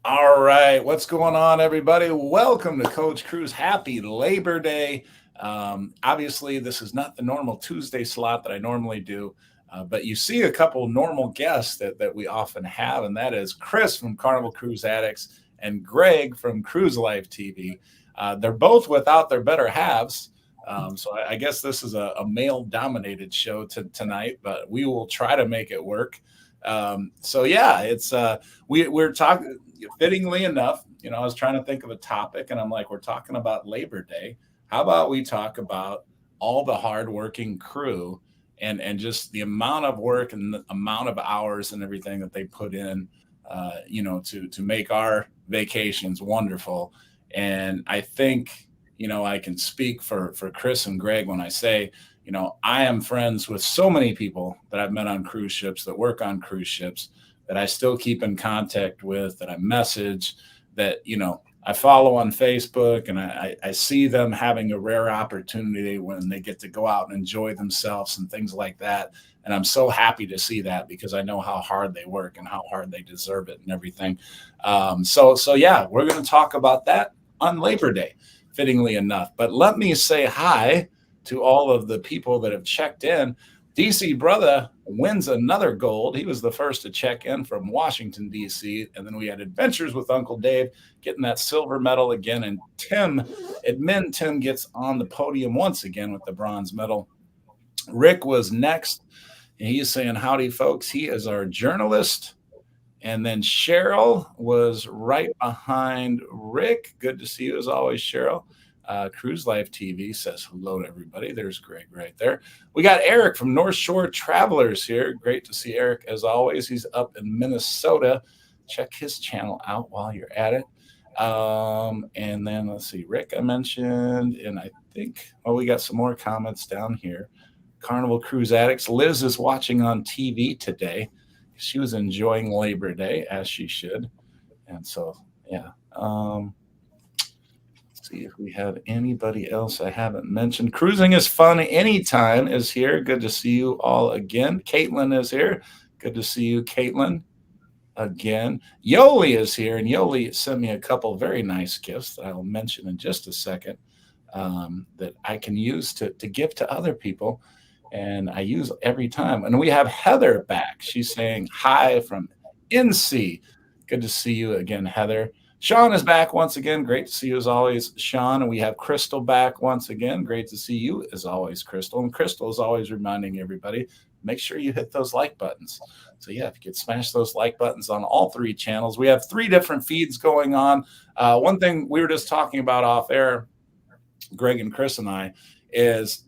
All right, what's going on, everybody? Welcome to Coach Cruz. Happy Labor Day. Obviously, this is not the normal Tuesday slot that I normally do, but you see a couple normal guests that we often have, and that is Chris from Carnival Cruise Addicts and Greg from Cruise Life TV. They're both without their better halves. So I guess this is a male dominated show tonight, but we will try to make it work. So yeah, it's we're talking fittingly enough. I was trying to think of a topic, and I'm like, we're talking about Labor Day. How about we talk about all the hardworking crew and just the amount of work and the amount of hours and everything that they put in, to make our vacations wonderful. And I think I can speak for Chris and Greg when I say I am friends with so many people that I've met on cruise ships that work on cruise ships that I still keep in contact with, that I message, that, I follow on Facebook, and I see them having a rare opportunity when they get to go out and enjoy themselves and things like that. And I'm so happy to see that because I know how hard they work and how hard they deserve it and everything. So yeah, we're going to talk about that on Labor Day, fittingly enough. But let me say hi to all of the people that have checked in. DC Brother wins another gold. He was the first to check in from Washington, D.C. And then we had Adventures with Uncle Dave getting that silver medal again. And Tim gets on the podium once again with the bronze medal. Rick was next. And he's saying, howdy, folks. He is our journalist. And then Cheryl was right behind Rick. Good to see you as always, Cheryl. Cruise Life TV says hello to everybody. There's Greg right there. We got Eric from North Shore Travelers here. Great to see Eric as always. He's up in Minnesota. Check his channel out while you're at it. And then let's see, Rick I mentioned, and I think, we got some more comments down here. Carnival Cruise Addicts. Liz is watching on TV today. She was enjoying Labor Day, as she should. And so, yeah. See if we have anybody else I haven't mentioned. Cruising is fun anytime is here. Good to see you all again. Caitlin is here. Good to see you, Caitlin, again. Yoli is here, and Yoli sent me a couple very nice gifts that I will mention in just a second, that I can use to give to other people, and I use every time. And we have Heather back. She's saying hi from NC. Good to see you again, Heather. Sean is back once again. Great to see you as always, Sean. And we have Crystal back once again. Great to see you as always, Crystal. And Crystal is always reminding everybody, make sure you hit those like buttons. So yeah, if you could smash those like buttons on all three channels. We have three different feeds going on. One thing we were just talking about off air, Greg and Chris and I, is,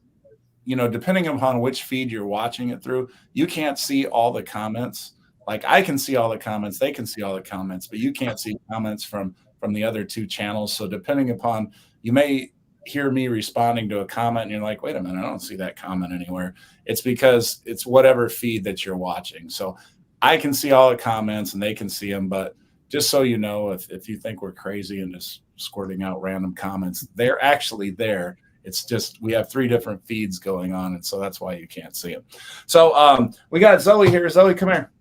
depending upon which feed you're watching it through, you can't see all the comments. Like I can see all the comments, they can see all the comments, but you can't see comments from the other two channels. So depending upon, you may hear me responding to a comment and you're like, wait a minute, I don't see that comment anywhere. It's because it's whatever feed that you're watching. So I can see all the comments and they can see them, but just so you know, if you think we're crazy and just squirting out random comments, they're actually there. It's just we have three different feeds going on, and so that's why you can't see them. So we got Zoe here. Zoe, come here.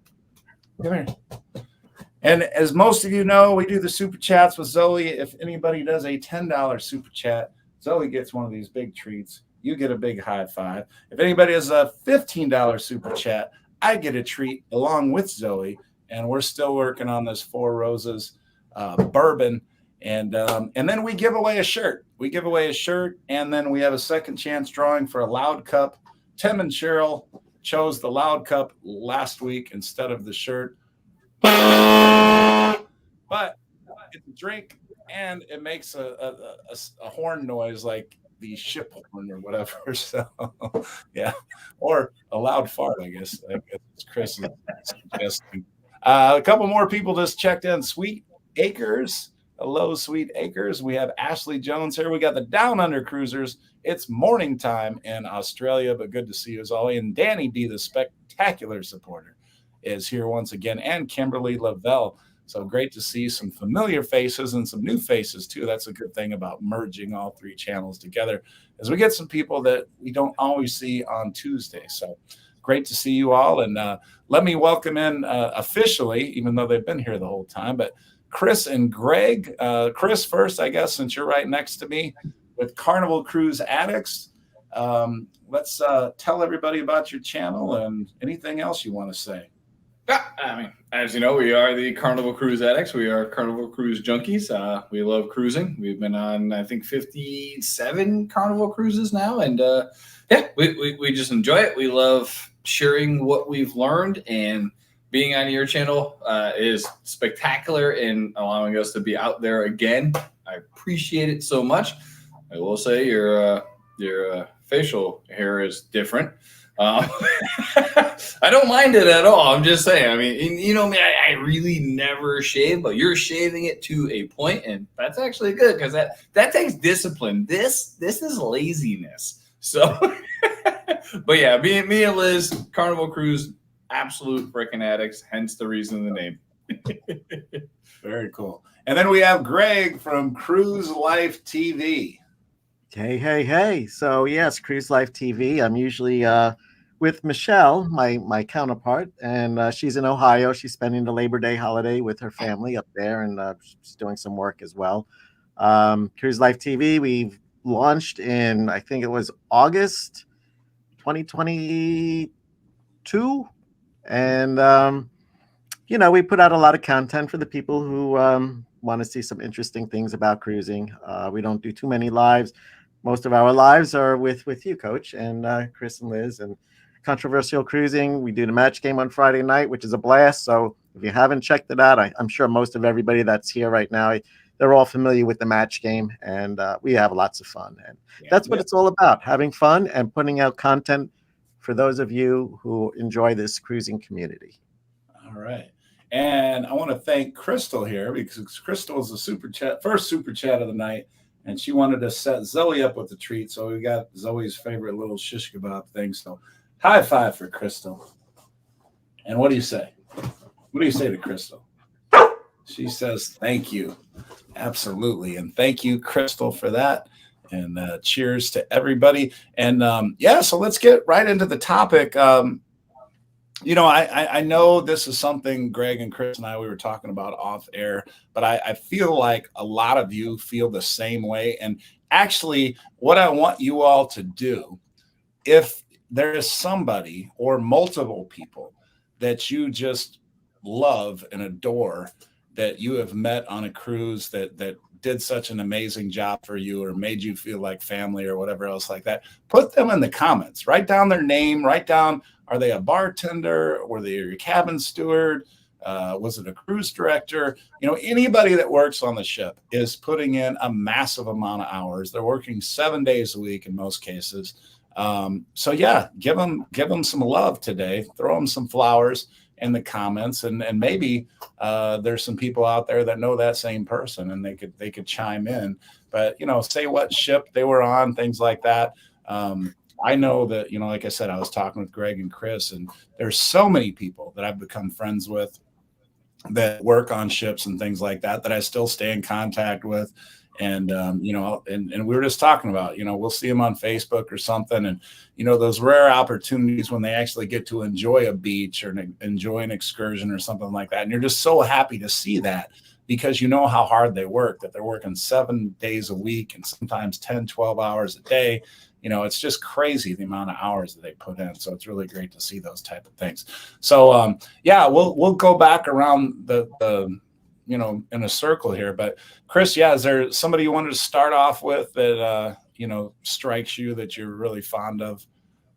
Come here. And as most of you know, we do the super chats with Zoe. If anybody does a $10 super chat, Zoe gets one of these big treats. You get a big high five. If anybody has a $15 super chat, I get a treat along with Zoe. And we're still working on this Four Roses bourbon. And then we give away a shirt. We give away a shirt, and then we have a second chance drawing for a Loud Cup. Tim and Cheryl chose the Loud Cup last week instead of the shirt. But it's a drink, and it makes a horn noise like the ship horn or whatever. So, yeah. Or a loud fart, I guess. Chris is suggesting. A couple more people just checked in. Sweet Acres. Hello, Sweet Acres. We have Ashley Jones here. We got the Down Under Cruisers. It's morning time in Australia, but good to see you as always. And Danny B, the spectacular supporter, is here once again, and Kimberly Lavelle. So great to see some familiar faces and some new faces too. That's a good thing about merging all three channels together, as we get some people that we don't always see on Tuesday. So great to see you all. And let me welcome in officially, even though they've been here the whole time, but Chris and Greg. Chris first, I guess, since you're right next to me with Carnival Cruise Addicts. Let's tell everybody about your channel and anything else you want to say. Yeah, I mean, as you know, we are the Carnival Cruise Addicts. We are Carnival Cruise junkies. We love cruising. We've been on, I think, 57 Carnival cruises now. And yeah, we just enjoy it. We love sharing what we've learned, and being on your channel is spectacular in allowing us to be out there again. I appreciate it so much. I will say your facial hair is different. I don't mind it at all. I'm just saying. I mean, you know me, I really never shave, but you're shaving it to a point, and that's actually good because that takes discipline. This is laziness. So, but yeah, me and Liz, Carnival Cruise, absolute freaking addicts. Hence the reason of the name. Very cool. And then we have Greg from Cruise Life TV. Hey. So yes, Cruise Life TV. I'm usually with Michelle, my counterpart, and she's in Ohio. She's spending the Labor Day holiday with her family up there, and she's doing some work as well. Cruise Life TV, we've launched in, I think it was August 2022. And, we put out a lot of content for the people who want to see some interesting things about cruising. We don't do too many lives. Most of our lives are with you, Coach, and Chris and Liz, and Controversial Cruising. We do the match game on Friday night, which is a blast. So if you haven't checked it out, I'm sure most of everybody that's here right now, they're all familiar with the match game, and we have lots of fun. And that's what it's all about, having fun and putting out content for those of you who enjoy this cruising community. All right. And I want to thank Crystal here, because Crystal is the first super chat of the night, and she wanted to set Zoe up with the treat. So we got Zoe's favorite little shish kebab thing. So high five for Crystal. And what do you say? What do you say to Crystal? She says, thank you. Absolutely. And thank you, Crystal, for that. And cheers to everybody. And so let's get right into the topic. I know this is something Greg and Chris and we were talking about off air, but I feel like a lot of you feel the same way. And actually, what I want you all to do, if there is somebody or multiple people that you just love and adore, that you have met on a cruise that did such an amazing job for you or made you feel like family or whatever else like that, put them in the comments. Write down their name. Write down, are they a bartender? Were they your cabin steward? Was it a cruise director? Anybody that works on the ship is putting in a massive amount of hours. They're working 7 days a week in most cases. So yeah, give them some love today. Throw them some flowers in the comments, and maybe there's some people out there that know that same person, and they could chime in. But say what ship they were on, things like that. I know that, like I said, I was talking with Greg and Chris, and there's so many people that I've become friends with that work on ships and things like that I still stay in contact with. And, and we were just talking about, we'll see them on Facebook or something. And, those rare opportunities when they actually get to enjoy a beach or enjoy an excursion or something like that. And you're just so happy to see that, because you know how hard they work, that they're working 7 days a week and sometimes 10, 12 hours a day. It's just crazy the amount of hours that they put in. So it's really great to see those type of things. So, we'll go back around the in a circle here. But Chris, is there somebody you wanted to start off with that, strikes you that you're really fond of,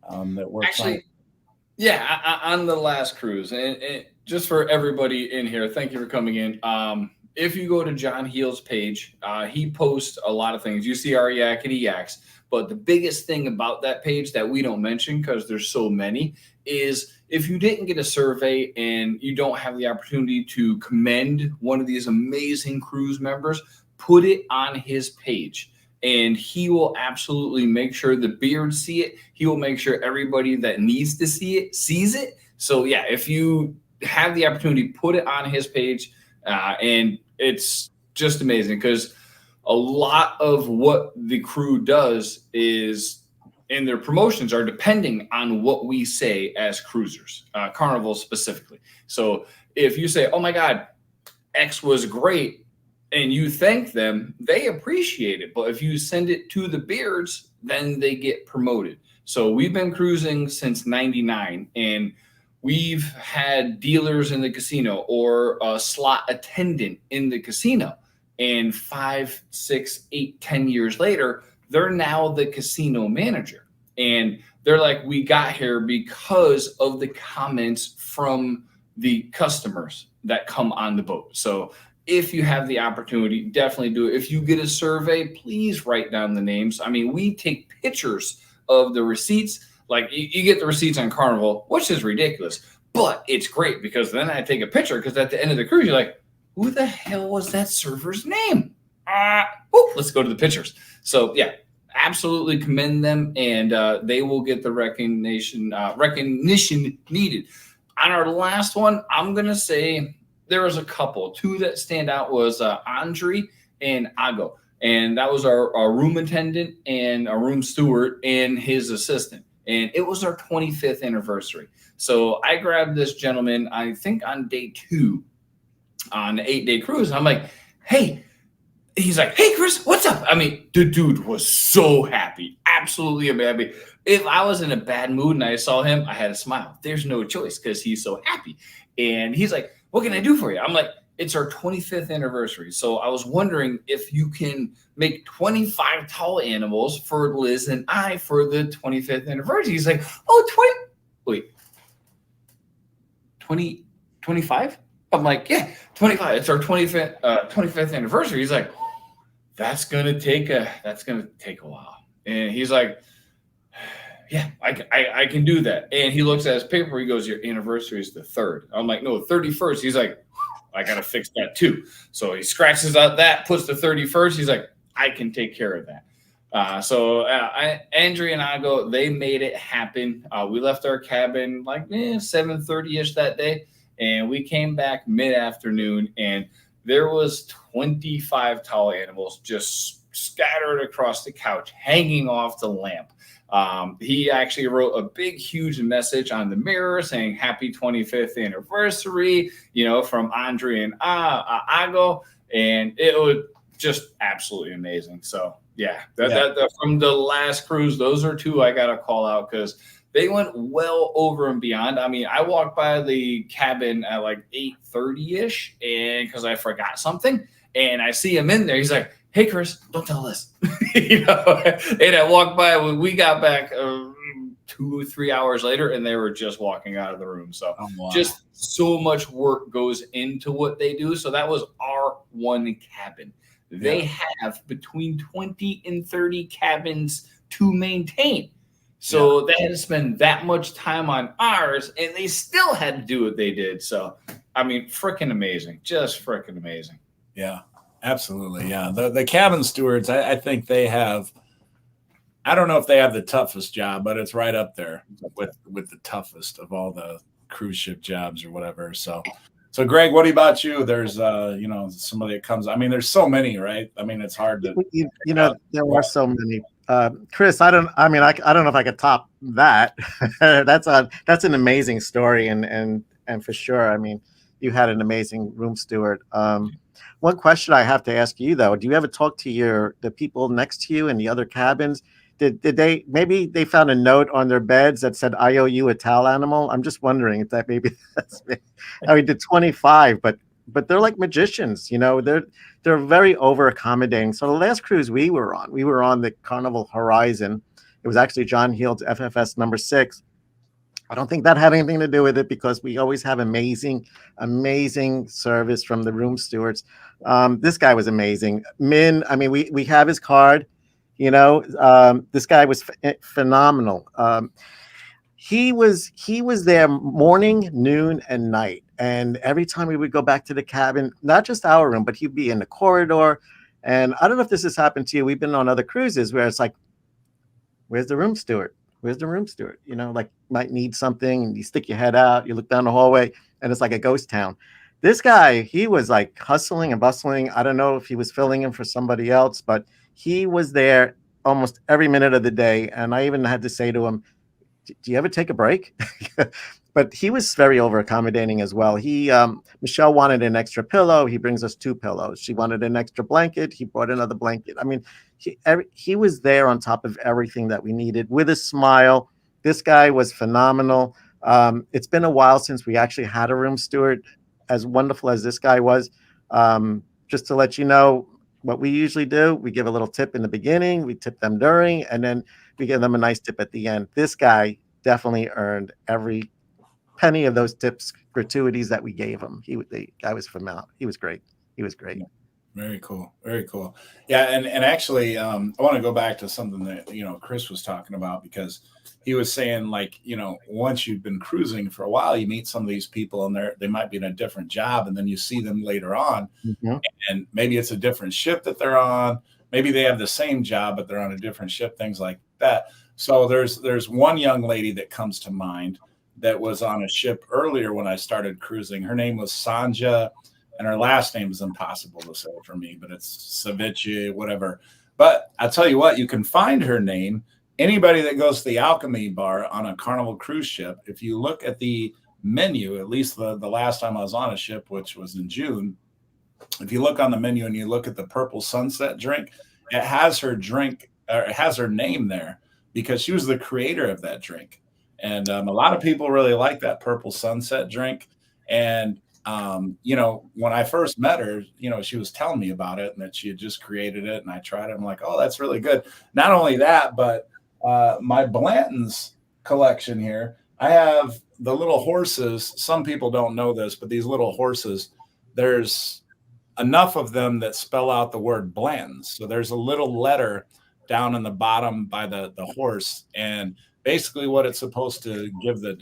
that works? Actually, on the last cruise, and just for everybody in here, thank you for coming in. If you go to John Heel's page, he posts a lot of things. You see our yakety yaks, but the biggest thing about that page that we don't mention, because there's so many, is if you didn't get a survey and you don't have the opportunity to commend one of these amazing cruise members, put it on his page, and he will absolutely make sure the beards see it. He will make sure everybody that needs to see it sees it. So yeah, if you have the opportunity, put it on his page, and it's just amazing, because a lot of what the crew does is, and their promotions are depending on what we say as cruisers, Carnival specifically. So if you say, oh my God, X was great, and you thank them, they appreciate it. But if you send it to the Beards, then they get promoted. So we've been cruising since '99, and we've had dealers in the casino or a slot attendant in the casino. And 5, 6, 8, 10 years later, they're now the casino manager. And they're like, we got here because of the comments from the customers that come on the boat. So if you have the opportunity, definitely do it. If you get a survey, please write down the names. I mean, we take pictures of the receipts. Like you get the receipts on Carnival, which is ridiculous, but it's great because then I take a picture because at the end of the cruise, you're like, who the hell was that server's name? Let's go to the pictures. So yeah, absolutely commend them, and they will get the recognition needed. On our last one, I'm gonna say there was a couple. Two that stand out was Andre and Ago, and that was our room attendant and our room steward and his assistant. And it was our 25th anniversary. So I grabbed this gentleman, I think on day 2 on the 8-day cruise. And I'm like, hey, he's like, hey, Chris, what's up? I mean, the dude was so happy, absolutely happy. If I was in a bad mood and I saw him, I had a smile. There's no choice because he's so happy. And he's like, what can I do for you? I'm like, it's our 25th anniversary. So I was wondering if you can make 25 tall animals for Liz and I for the 25th anniversary. He's like, oh, 25? I'm like, yeah, 25. It's our 25th anniversary. He's like, that's gonna take a while. And he's like, yeah, I can do that. And he looks at his paper. He goes, your anniversary is the 3rd. I'm like, no, 31st. He's like, I gotta fix that too. So he scratches out that, puts the 31st. He's like, I can take care of that. So Andrea and Ago, they made it happen. We left our cabin like 7:30ish that day. And we came back mid-afternoon, and there was 25 tall animals just scattered across the couch, hanging off the lamp. He actually wrote a big, huge message on the mirror saying happy 25th anniversary, from Andre and Ago. And it was just absolutely amazing. So, yeah, that from the last cruise, those are two I got to call out because they went well over and beyond. I mean, I walked by the cabin at like 8:30ish, and because I forgot something, and I see him in there. He's like, "Hey, Chris, don't tell us." And I walked by. We got back 2 or 3 hours later, and they were just walking out of the room. So just so much work goes into what they do. So that was our one cabin. They have between 20 and 30 cabins to maintain. So they had to spend that much time on ours, and they still had to do what they did. So, I mean, freaking amazing. Just freaking amazing. Yeah, absolutely. Yeah. The cabin stewards, I think they have, I don't know if they have the toughest job, but it's right up there with the toughest of all the cruise ship jobs or whatever. So Greg, what about you? There's, somebody that comes, I mean, there's so many, right? I mean, it's hard to, there are so many. Chris, I don't know if I could top that. That's an amazing story, and for sure, I mean, you had an amazing room steward. One question I have to ask you though: do you ever talk to the people next to you in the other cabins? Did they maybe they found a note on their beds that said "I owe you a towel animal"? I'm just wondering if that maybe that's. I mean, the 25, but they're like magicians, they're very over accommodating. So the last cruise we were on the Carnival Horizon. It was actually John Heald's FFS number 6. I don't think that had anything to do with it because we always have amazing service from the room stewards. This guy was amazing. Min, I mean, we have his card, this guy was phenomenal. He was there morning, noon, and night. And every time we would go back to the cabin, not just our room, but he'd be in the corridor. And I don't know if this has happened to you. We've been on other cruises where it's like, where's the room steward? Where's the room steward? Like might need something and you stick your head out, you look down the hallway and it's like a ghost town. This guy, he was like hustling and bustling. I don't know if he was filling in for somebody else, but he was there almost every minute of the day. And I even had to say to him, do you ever take a break? But he was very over accommodating as well. Michelle wanted an extra pillow. He brings us 2 pillows. She wanted an extra blanket. He brought another blanket. I mean, he was there on top of everything that we needed with a smile. This guy was phenomenal. It's been a while since we actually had a room steward as wonderful as this guy was. Just to let you know what we usually do, we give a little tip in the beginning, we tip them during, and then we give them a nice tip at the end. This guy definitely earned every penny of those tips, gratuities that we gave him. The guy was phenomenal. He was great. He was great. Very cool. Very cool. Yeah. And actually, I want to go back to something that, Chris was talking about, because he was saying, like, once you've been cruising for a while, you meet some of these people and they might be in a different job, and then you see them later on, and maybe it's a different ship that they're on. Maybe they have the same job, but they're on a different ship, things like that. So there's one young lady that comes to mind that was on a ship earlier when I started cruising. Her name was Sanja, and her last name is impossible to say for me, but it's Savici, whatever. But I'll tell you what, you can find her name. Anybody that goes to the Alchemy Bar on a Carnival cruise ship, if you look at the menu, at least the last time I was on a ship, which was in June, if you look on the menu and you look at the Purple Sunset drink, it has her drink, or it has her name there, because she was the creator of that drink. And a lot of people really like that Purple Sunset drink. And, when I first met her, she was telling me about it and that she had just created it. And I tried it. I'm like, oh, that's really good. Not only that, but my Blanton's collection here, I have the little horses. Some people don't know this, but these little horses, there's enough of them that spell out the word Blanton's. So there's a little letter down in the bottom by the horse. And basically what it's supposed to give the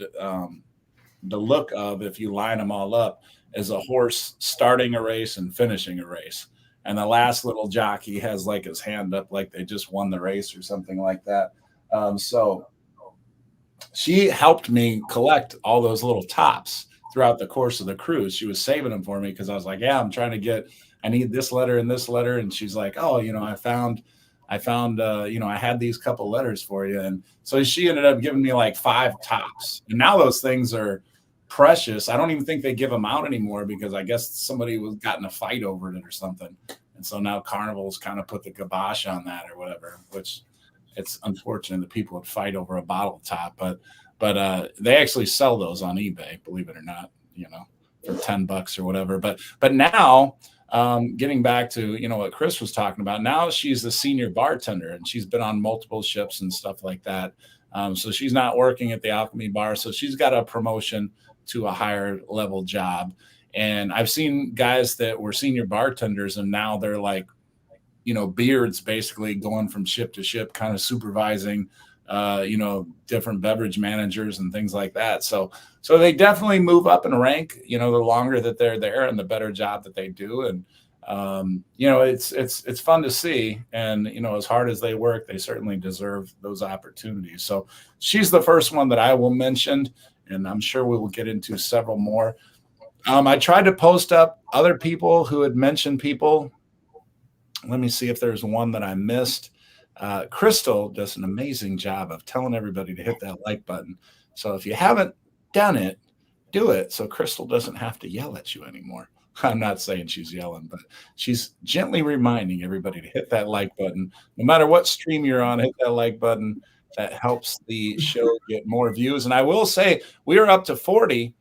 look of, if you line them all up, is a horse starting a race and finishing a race. And the last little jockey has like his hand up like they just won the race or something like that. So she helped me collect all those little tops throughout the course of the cruise. She was saving them for me because I was like, yeah, I need this letter and this letter. And she's like, oh, I found, I had these couple letters for you. And so she ended up giving me like 5 tops. And now those things are precious. I don't even think they give them out anymore, because I guess somebody was got in a fight over it or something. And so now Carnival's kind of put the kibosh on that or whatever, which it's unfortunate that people would fight over a bottle top, but they actually sell those on eBay, believe it or not, for $10 or whatever. But now, getting back to, what Chris was talking about, now she's the senior bartender and she's been on multiple ships and stuff like that. So she's not working at the Alchemy Bar. So she's got a promotion to a higher level job. And I've seen guys that were senior bartenders and now they're like, beards, basically going from ship to ship, kind of supervising, different beverage managers and things like that. So they definitely move up in rank, the longer that they're there and the better job that they do. And, it's fun to see. And, as hard as they work, they certainly deserve those opportunities. So she's the first one that I will mention, and I'm sure we will get into several more. I tried to post up other people who had mentioned people. Let me see if there's one that I missed. Crystal does an amazing job of telling everybody to hit that like button. So if you haven't done it, do it, so Crystal doesn't have to yell at you anymore. I'm not saying she's yelling, but she's gently reminding everybody to hit that like button. No matter what stream you're on, hit that like button. That helps the show get more views. And I will say we are up to 40.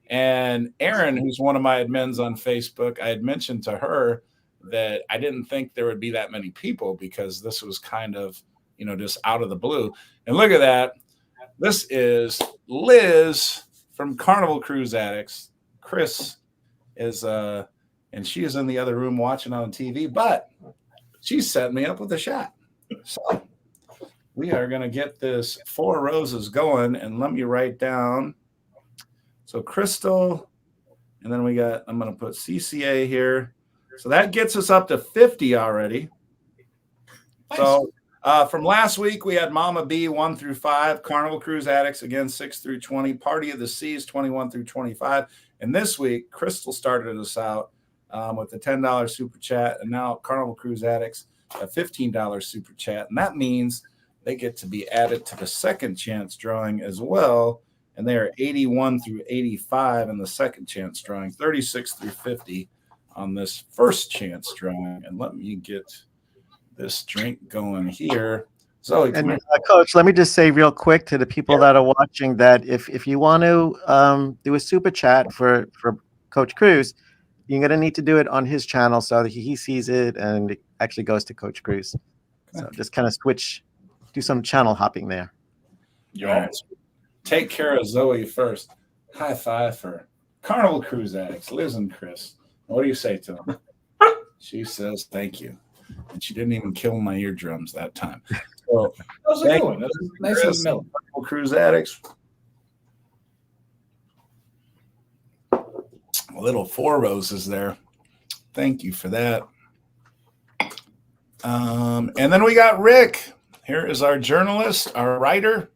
And Erin, who's one of my admins on Facebook, I had mentioned to her that I didn't think there would be that many people because this was kind of, just out of the blue. And look at that. This is Liz from Carnival Cruise Addicts. Chris is, and she is in the other room watching on TV, but she set me up with a shot. So we are going to get this 4 roses going, and let me write down. So Crystal, and then I'm going to put CCA here. So that gets us up to 50 already. Nice. So from last week, we had Mama B 1 through 5, Carnival Cruise Addicts again 6 through 20, Party of the Seas 21 through 25. And this week, Crystal started us out with the $10 super chat, and now Carnival Cruise Addicts a $15 super chat. And that means they get to be added to the second chance drawing as well. And they are 81 through 85 in the second chance drawing, 36 through 50 on this first chance drawing. And let me get this drink going here. Zoe, come here. Coach, let me just say real quick to the people that are watching that if you want to do a super chat for Coach Cruz, you're going to need to do it on his channel so that he sees it and it actually goes to Coach Cruz. So just kind of do some channel hopping there. Right. Take care of Zoe first. High five for Carnival Cruise Addicts, Liz and Chris. What do you say to them? She says thank you. And she didn't even kill my eardrums that time. So, how's it going? That's nice and mellow. Cruise Addicts. Little 4 roses there. Thank you for that. And then we got Rick. Here is our journalist, our writer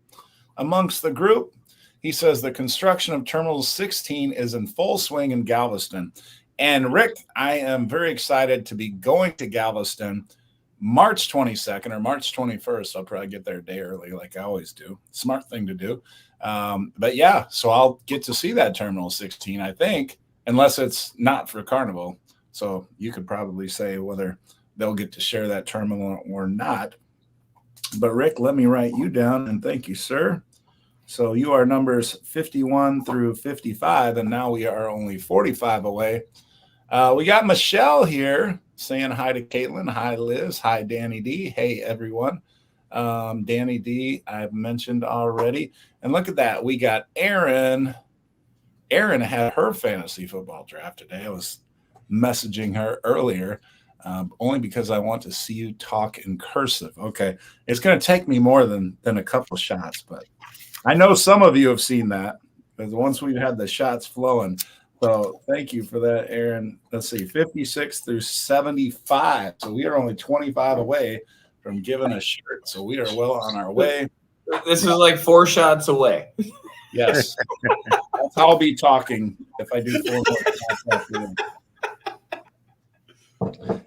amongst the group. He says the construction of Terminal 16 is in full swing in Galveston. And Rick, I am very excited to be going to Galveston March 22nd or March 21st. I'll probably get there a day early like I always do. Smart thing to do. But yeah, so I'll get to see that Terminal 16, I think, unless it's not for Carnival. So you could probably say whether they'll get to share that terminal or not. But Rick, let me write you down, and thank you, sir. So you are numbers 51 through 55, and now we are only 45 away. We got Michelle here saying hi to Caitlin. Hi, Liz. Hi, Danny D. Hey, everyone. Danny D, I've mentioned already. And look at that. We got Erin. Erin had her fantasy football draft today. I was messaging her earlier only because I want to see you talk in cursive. Okay. It's going to take me more than a couple shots, but I know some of you have seen that because once we've had the shots flowing. So thank you for that, Aaron. Let's see, 56 through 75. So we are only 25 away from giving a shirt. So we are well on our way. This is like 4 shots away. Yes. That's how I'll be talking if I do 4 more shots after that.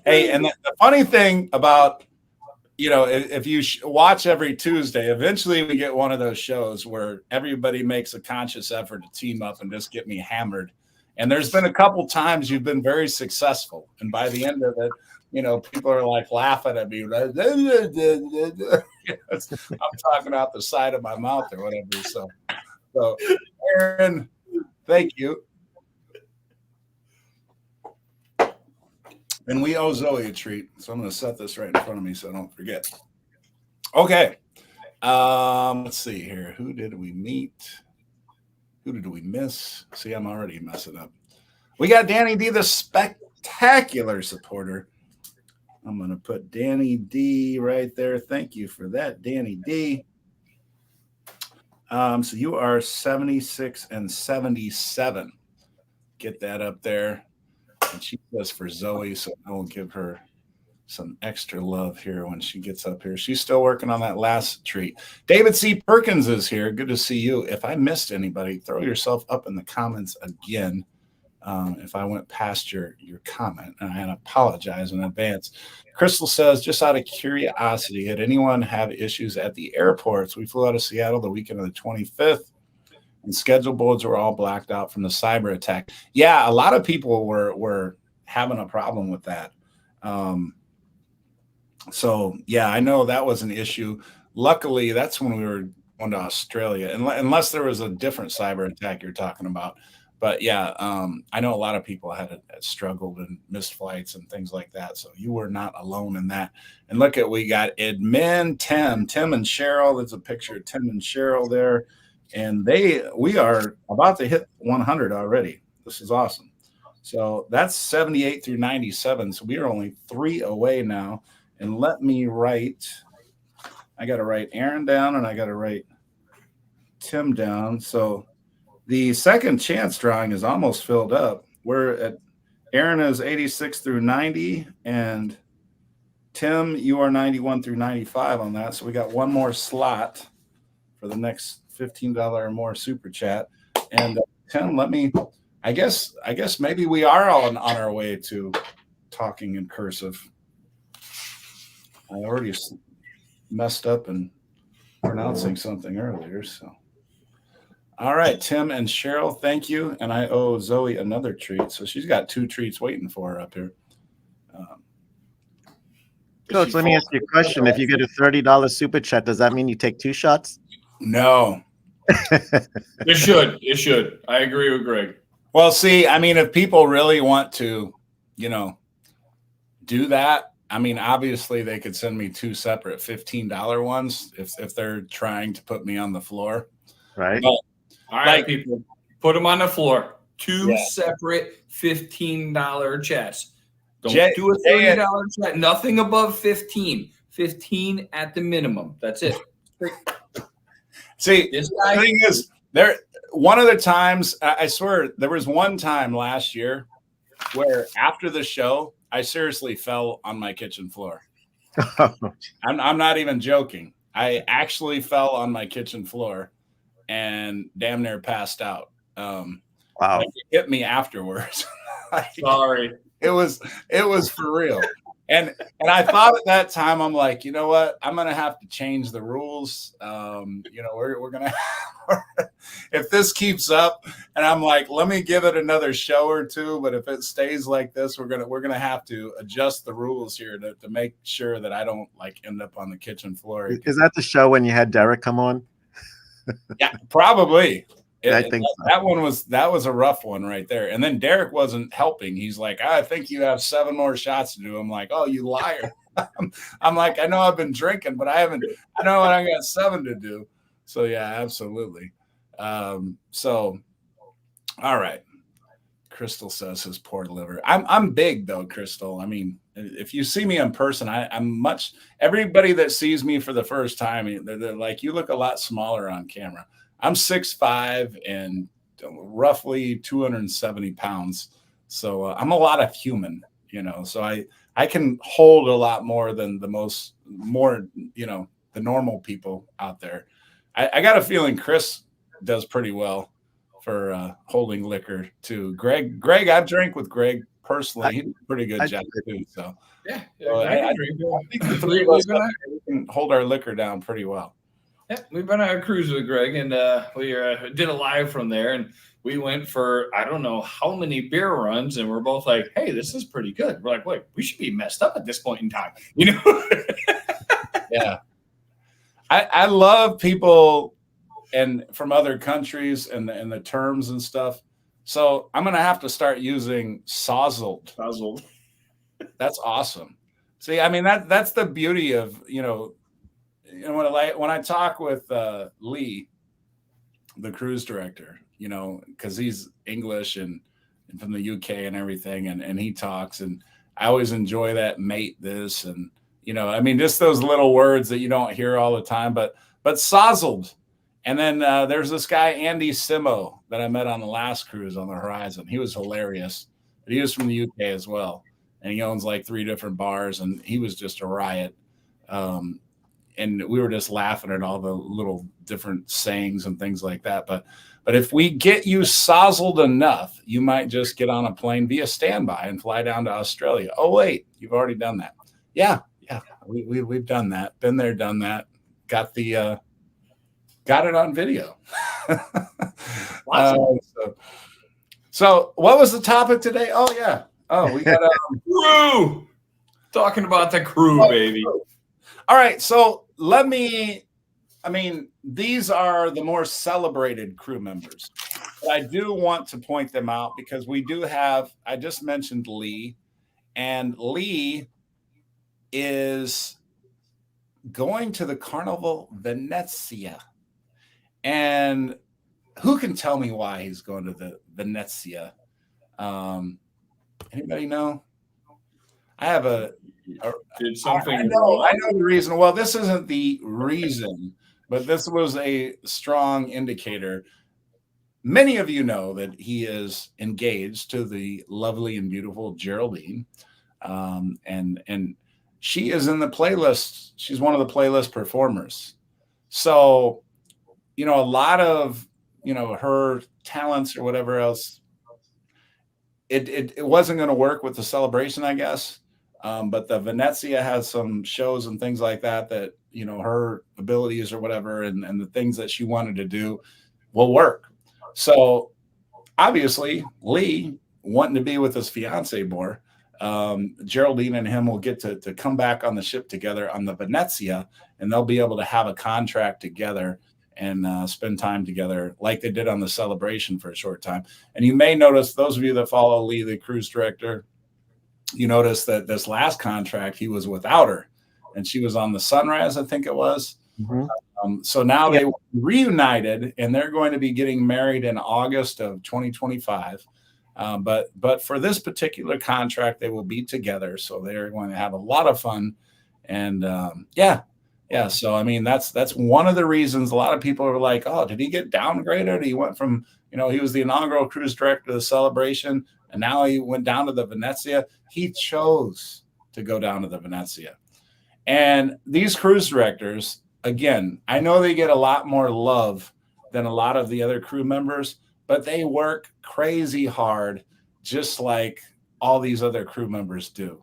Hey, and the funny thing about, if you watch every Tuesday, eventually we get one of those shows where everybody makes a conscious effort to team up and just get me hammered. And there's been a couple times you've been very successful. And by the end of it, people are like laughing at me. I'm talking out the side of my mouth or whatever. So Aaron, thank you. And we owe Zoe a treat. So I'm going to set this right in front of me so I don't forget. Okay. Let's see here. Who did we meet? Who did we miss? See, I'm already messing up. We got Danny D, the spectacular supporter. I'm going to put Danny D right there. Thank you for that, Danny D. So you are 76 and 77. Get that up there. And she does for Zoe, so I will give her some extra love here when she gets up here. She's still working on that last treat. David C. Perkins is here. Good to see you. If I missed anybody, throw yourself up in the comments again if I went past your comment, and I apologize in advance. Crystal says, just out of curiosity, had anyone have issues at the airports? We flew out of Seattle the weekend of the 25th, and schedule boards were all blacked out from the cyber attack. Yeah, a lot of people were having a problem with that. So, yeah, I know that was an issue. Luckily, that's when we were going to Australia, unless there was a different cyber attack you're talking about. But, yeah, I know a lot of people had struggled and missed flights and things like that. So you were not alone in that. And look at, we got Edmund, Tim and Cheryl. There's a picture of Tim and Cheryl there. And we are about to hit 100 already. This is awesome. So that's 78 through 97. So we are only 3 away now. And let me I got to write Aaron down and I got to write Tim down. So the second chance drawing is almost filled up. Aaron is 86 through 90 and Tim, you are 91 through 95 on that. So we got one more slot for the next $15 or more super chat. And Tim, I guess maybe we are all on our way to talking in cursive. I already messed up and pronouncing something earlier. So, all right, Tim and Cheryl, thank you. And I owe Zoe another treat. So she's got 2 treats waiting for her up here. Coach, let me ask you a question. If you get a $30 super chat, does that mean you take 2 shots? No. It should. It should. I agree with Greg. Well, see, I mean, if people really want to, do that, I mean, obviously they could send me 2 separate $15 ones if they're trying to put me on the floor. Right. But, All right, people, put them on the floor. 2 Yeah. separate $15 chats. Don't do a $30 chat. Nothing above 15. 15 at the minimum. That's it. See, This the guy, thing is, one of the times, I swear, there was one time last year where after the show, I seriously fell on my kitchen floor. I'm not even joking. I actually fell on my kitchen floor and damn near passed out. Wow. Like, it hit me afterwards. sorry. It was for real. And I thought at that time, I'm like, you know what? I'm gonna have to change the rules. We're gonna if this keeps up, and I'm like, let me give it another show or 2. But if it stays like this, we're gonna have to adjust the rules here to make sure that I don't like end up on the kitchen floor. Is that the show when you had Derek come on? Yeah, probably. I think so. That was a rough one right there. And then Derek wasn't helping. He's like, I think you have 7 more shots to do. I'm like, oh, you liar. I'm like, I know I've been drinking, but I know I got 7 to do. So yeah, absolutely. So all right. Crystal says his poor liver. I'm big though, Crystal. I mean, if you see me in person, everybody that sees me for the first time, they're like, you look a lot smaller on camera. I'm 6'5" and roughly 270 pounds. So I'm a lot of human, so I can hold a lot more than the normal people out there. I got a feeling Chris does pretty well for holding liquor too. Greg, I've drank with Greg personally. He did a pretty good job too. So Yeah. I think the 3 of us can hold our liquor down pretty well. Yeah, we've been on a cruise with Greg, and we did a live from there, and we went for I don't know how many beer runs, and we're both like, "Hey, this is pretty good." We're like, "Wait, we should be messed up at this point in time," Yeah, I love people and from other countries and the terms and stuff. So I'm gonna have to start using sozzled. Puzzled. That's awesome. See, I mean that's the beauty of when I talk with Lee, the cruise director, because he's English and from the UK and everything, and he talks, and I always enjoy that mate this, and I mean just those little words that you don't hear all the time, but sozzled. And then there's this guy Andy Simo that I met on the last cruise on the Horizon. He was hilarious, but he was from the UK as well, and he owns like 3 different bars, and he was just a riot. And we were just laughing at all the little different sayings and things like that. But if we get you sozzled enough, you might just get on a plane, be a standby, and fly down to Australia. Oh wait, you've already done that. Yeah, we've done that. Been there, done that. Got it on video. So what was the topic today? Oh yeah. Oh, we got crew. Talking about the crew, baby. All right, so these are the more celebrated crew members. But I do want to point them out because we do have, I just mentioned Lee, and Lee is going to the Carnival Venezia. And who can tell me why he's going to the Venezia? Anybody know? I have did something. I know the reason. Well, this isn't the reason, but this was a strong indicator. Many of you know that he is engaged to the lovely and beautiful Geraldine, and she is in the playlist. She's one of the playlist performers. So, a lot of her talents or whatever else. It wasn't going to work with the celebration, I guess. But the Venezia has some shows and things like that her abilities or whatever, and the things that she wanted to do will work. So obviously, Lee wanting to be with his fiance more, Geraldine and him will get to come back on the ship together on the Venezia, and they'll be able to have a contract together and spend time together like they did on the Celebration for a short time. And you may notice, those of you that follow Lee, the cruise director, you notice that this last contract he was without her, and she was on the Sunrise, I think it was. So now they reunited, and they're going to be getting married in August of 2025. But for this particular contract, they will be together. So they're going to have a lot of fun. And yeah. So, I mean, that's one of the reasons a lot of people are like, oh, did he get downgraded? He went from, he was the inaugural cruise director of the Celebration, and now he went down to the Venezia. He chose to go down to the Venezia. And these cruise directors, again, I know they get a lot more love than a lot of the other crew members, but they work crazy hard, just like all these other crew members do.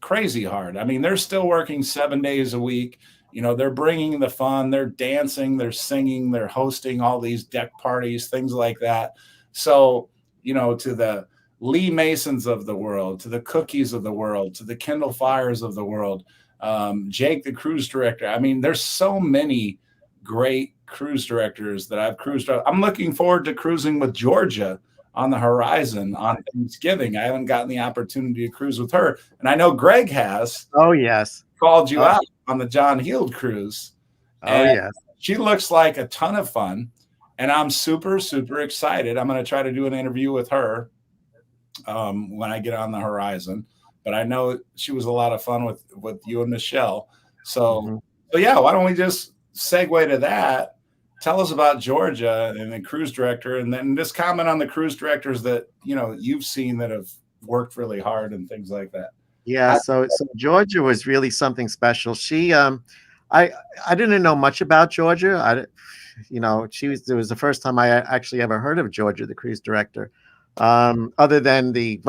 Crazy hard. I mean, they're still working 7 days a week. They're bringing the fun, they're dancing, they're singing, they're hosting all these deck parties, things like that. So, to the Lee Masons of the world, to the Cookies of the world, to the Kindle Fires of the world, Jake, the cruise director. I mean, there's so many great cruise directors that I've cruised. I'm looking forward to cruising with Georgia on the horizon on Thanksgiving. I haven't gotten the opportunity to cruise with her. And I know Greg has. Oh, yes. Called you out on the John Heald cruise. Oh, yes. She looks like a ton of fun. And I'm super, super excited. I'm going to try to do an interview with her when I get on the horizon. But I know she was a lot of fun with you and Michelle. So, so yeah, why don't we just segue to that? Tell us about Georgia and the cruise director, and then just comment on the cruise directors that you've seen that have worked really hard and things like that. Yeah, so Georgia was really something special. She, I didn't know much about Georgia. It was the first time I actually ever heard of Georgia, the cruise director. Other than the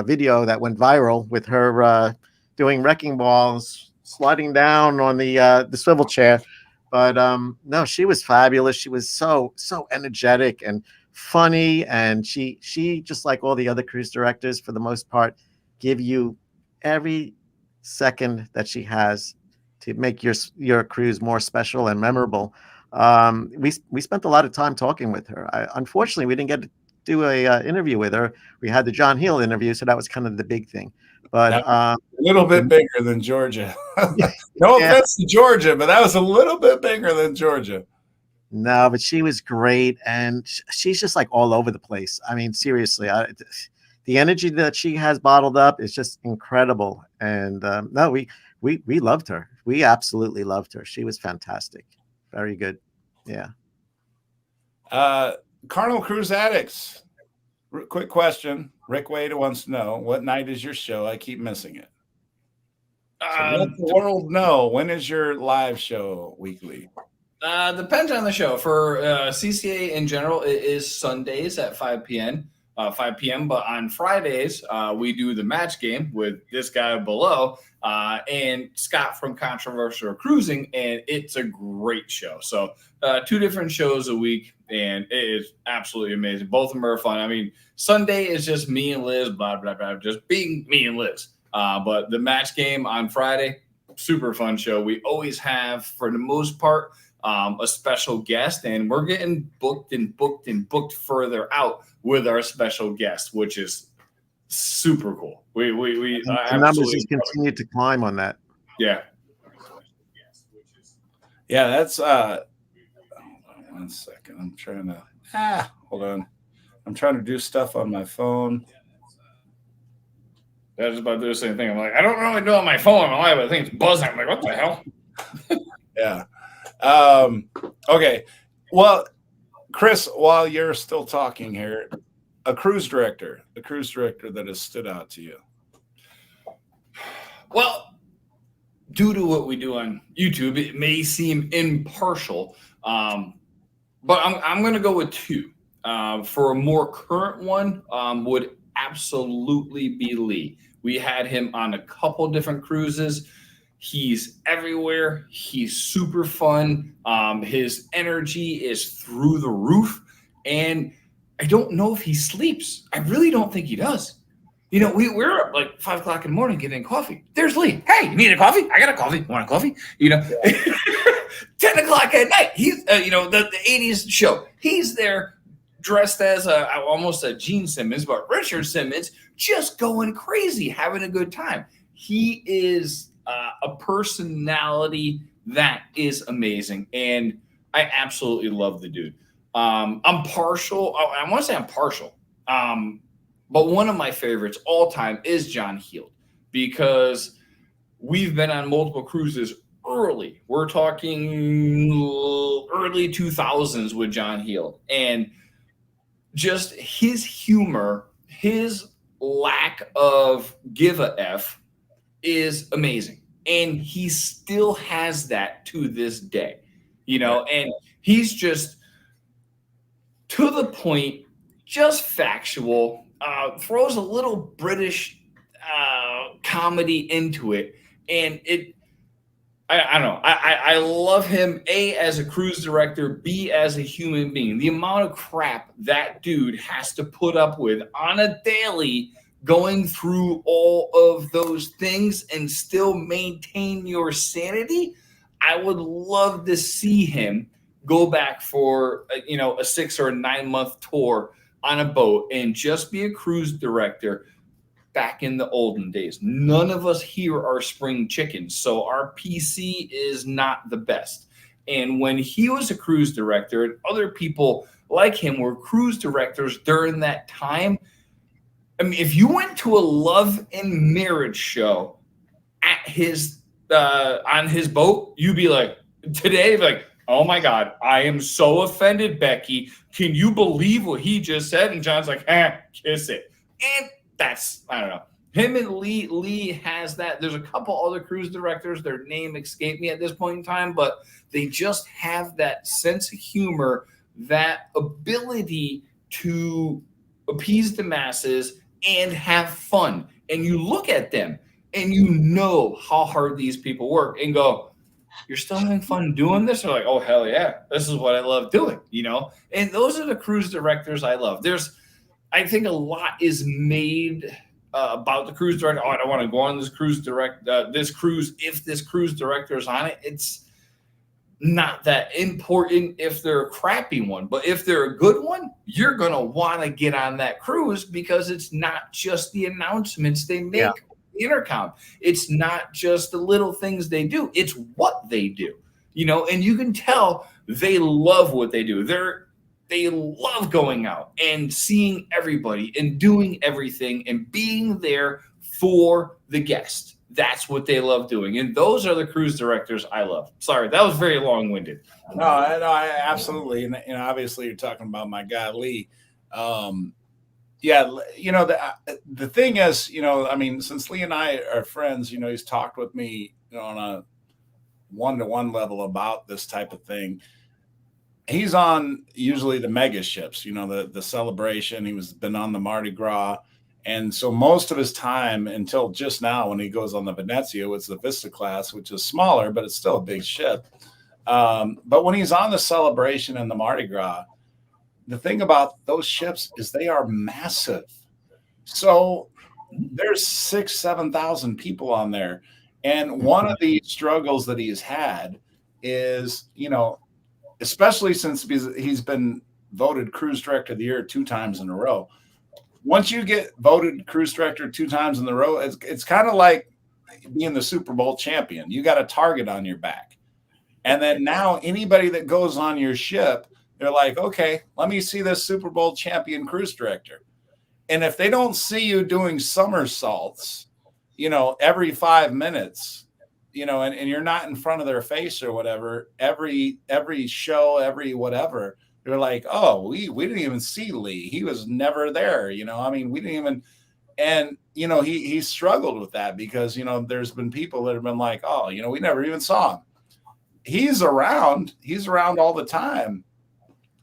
video that went viral with her doing wrecking balls, sliding down on the swivel chair. But no, she was fabulous. She was so energetic and funny, and she just like all the other cruise directors, for the most part, give you every second that she has to make your cruise more special and memorable. We spent a lot of time talking with her. Unfortunately, we didn't get to do a interview with her. We had the John Heald interview, so that was kind of the big thing. But a little bit bigger than Georgia. No offense to Georgia, but that was a little bit bigger than Georgia. No, but she was great, and she's just like all over the place. I mean, seriously, the energy that she has bottled up is just incredible. And no, we loved her. We absolutely loved her. She was fantastic. Very good. Yeah. Carnival Cruise Addicts. Quick question. Rick Wade wants to know, what night is your show? I keep missing it. So let the world know, when is your live show weekly? Depends on the show. For CCA in general, it is Sundays at 5 p.m. But on Fridays, we do the match game with this guy below and Scott from Controversial Cruising, and it's a great show. So 2 different shows a week, and it is absolutely amazing. Both of them are fun. I mean, Sunday is just me and Liz, blah, blah, blah, just being me and Liz. But the match game on Friday, super fun show. We always have, for the most part, a special guest, and we're getting booked further out with our special guest, which is super cool. We the numbers just continue to climb on that. Yeah. Yeah, that's hold on 1 second. I'm trying to hold on. I'm trying to do stuff on my phone. I was about to do the same thing. I'm like, I don't really do it on my phone. But I think it's buzzing. I'm like, what the hell? Yeah. Okay. Well, Chris, while you're still talking here, a cruise director that has stood out to you. Well, due to what we do on YouTube, it may seem impartial, but I'm going to go with 2. For a more current one, would absolutely be Lee. We had him on a couple different cruises. He's everywhere. He's super fun. His energy is through the roof. And I don't know if he sleeps. I really don't think he does. We're up like 5 o'clock in the morning getting coffee. There's Lee. Hey, you need a coffee? I got a coffee. Want a coffee? 10 o'clock at night. He's, the 80s show. He's there dressed as almost a Gene Simmons, but Richard Simmons, just going crazy, having a good time. He is a personality that is amazing. And I absolutely love the dude. I'm partial. I want to say I'm partial. But one of my favorites all time is John Heald, because we've been on multiple cruises early. We're talking early 2000s with John Heald. And just his humor, his lack of give a F is amazing. And he still has that to this day, and he's just to the point, just factual, throws a little British comedy into it. And I don't know. I love him, A, as a cruise director, B, as a human being. The amount of crap that dude has to put up with on a daily, going through all of those things and still maintain your sanity. I would love to see him go back for, a 6 or a 9 month tour on a boat and just be a cruise director back in the olden days. None of us here are spring chickens, so our PC is not the best. And when he was a cruise director and other people like him were cruise directors during that time, I mean, if you went to a love and marriage show at his on his boat, you'd be like, oh my God, I am so offended, Becky. Can you believe what he just said? And John's like, kiss it. And that's, I don't know. Him and Lee has that. There's a couple other cruise directors. Their name escaped me at this point in time, but they just have that sense of humor, that ability to appease the masses and have fun. And you look at them and you know how hard these people work and go, you're still having fun doing this? They're like, oh, hell yeah. This is what I love doing, And those are the cruise directors I love. I think a lot is made about the cruise director. Oh, I don't want to go on this cruise if this cruise director is on it. It's not that important if they're a crappy one, but if they're a good one, you're going to want to get on that cruise, because it's not just the announcements they make on the intercom. It's not just the little things they do. It's what they do, and you can tell they love what they do. They love going out and seeing everybody and doing everything and being there for the guest. That's what they love doing. And those are the cruise directors I love. Sorry, that was very long-winded. No, I absolutely. And obviously you're talking about my guy, Lee. The thing is, since Lee and I are friends, he's talked with me on a one-to-one level about this type of thing. He's on usually the mega ships, the Celebration. He's been on the Mardi Gras. And so most of his time until just now, when he goes on the Venezia, it's the Vista class, which is smaller, but it's still a big ship. But when he's on the Celebration and the Mardi Gras, the thing about those ships is they are massive. So there's 6,000, 7,000 people on there. And one of the struggles that he's had is, especially since he's been voted Cruise Director of the Year 2 times in a row. Once you get voted Cruise Director 2 times in a row, it's kind of like being the Super Bowl champion. You got a target on your back. And then now anybody that goes on your ship, they're like, okay, let me see this Super Bowl champion cruise director. And if they don't see you doing somersaults, every 5 minutes, and you're not in front of their face or whatever, every show, every whatever, they're like, oh, we didn't even see Lee. He was never there. We didn't even, and, he struggled with that because, there's been people that have been like, oh, we never even saw him. He's around all the time.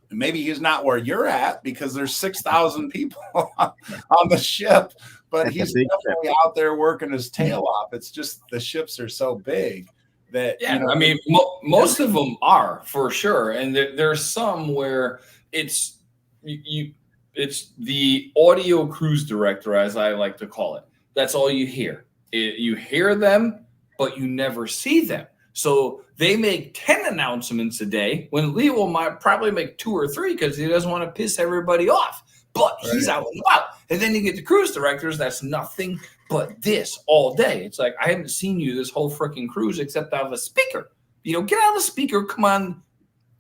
Maybe he's not where you're at because there's 6,000 people on the ship, but That's a he's big definitely out there working his tail off. It's just the ships are so big that I mean, most of them are for sure, and there's some where it's it's the audio cruise director, as I like to call it. That's all you hear. You hear them, but you never see them. So they make 10 announcements a day when Leo might probably make 2 or 3 because he doesn't want to piss everybody off. But he's out and about. And then you get the cruise directors, that's nothing but this all day. It's like, I haven't seen you this whole freaking cruise except out of a speaker. Get out of the speaker, come on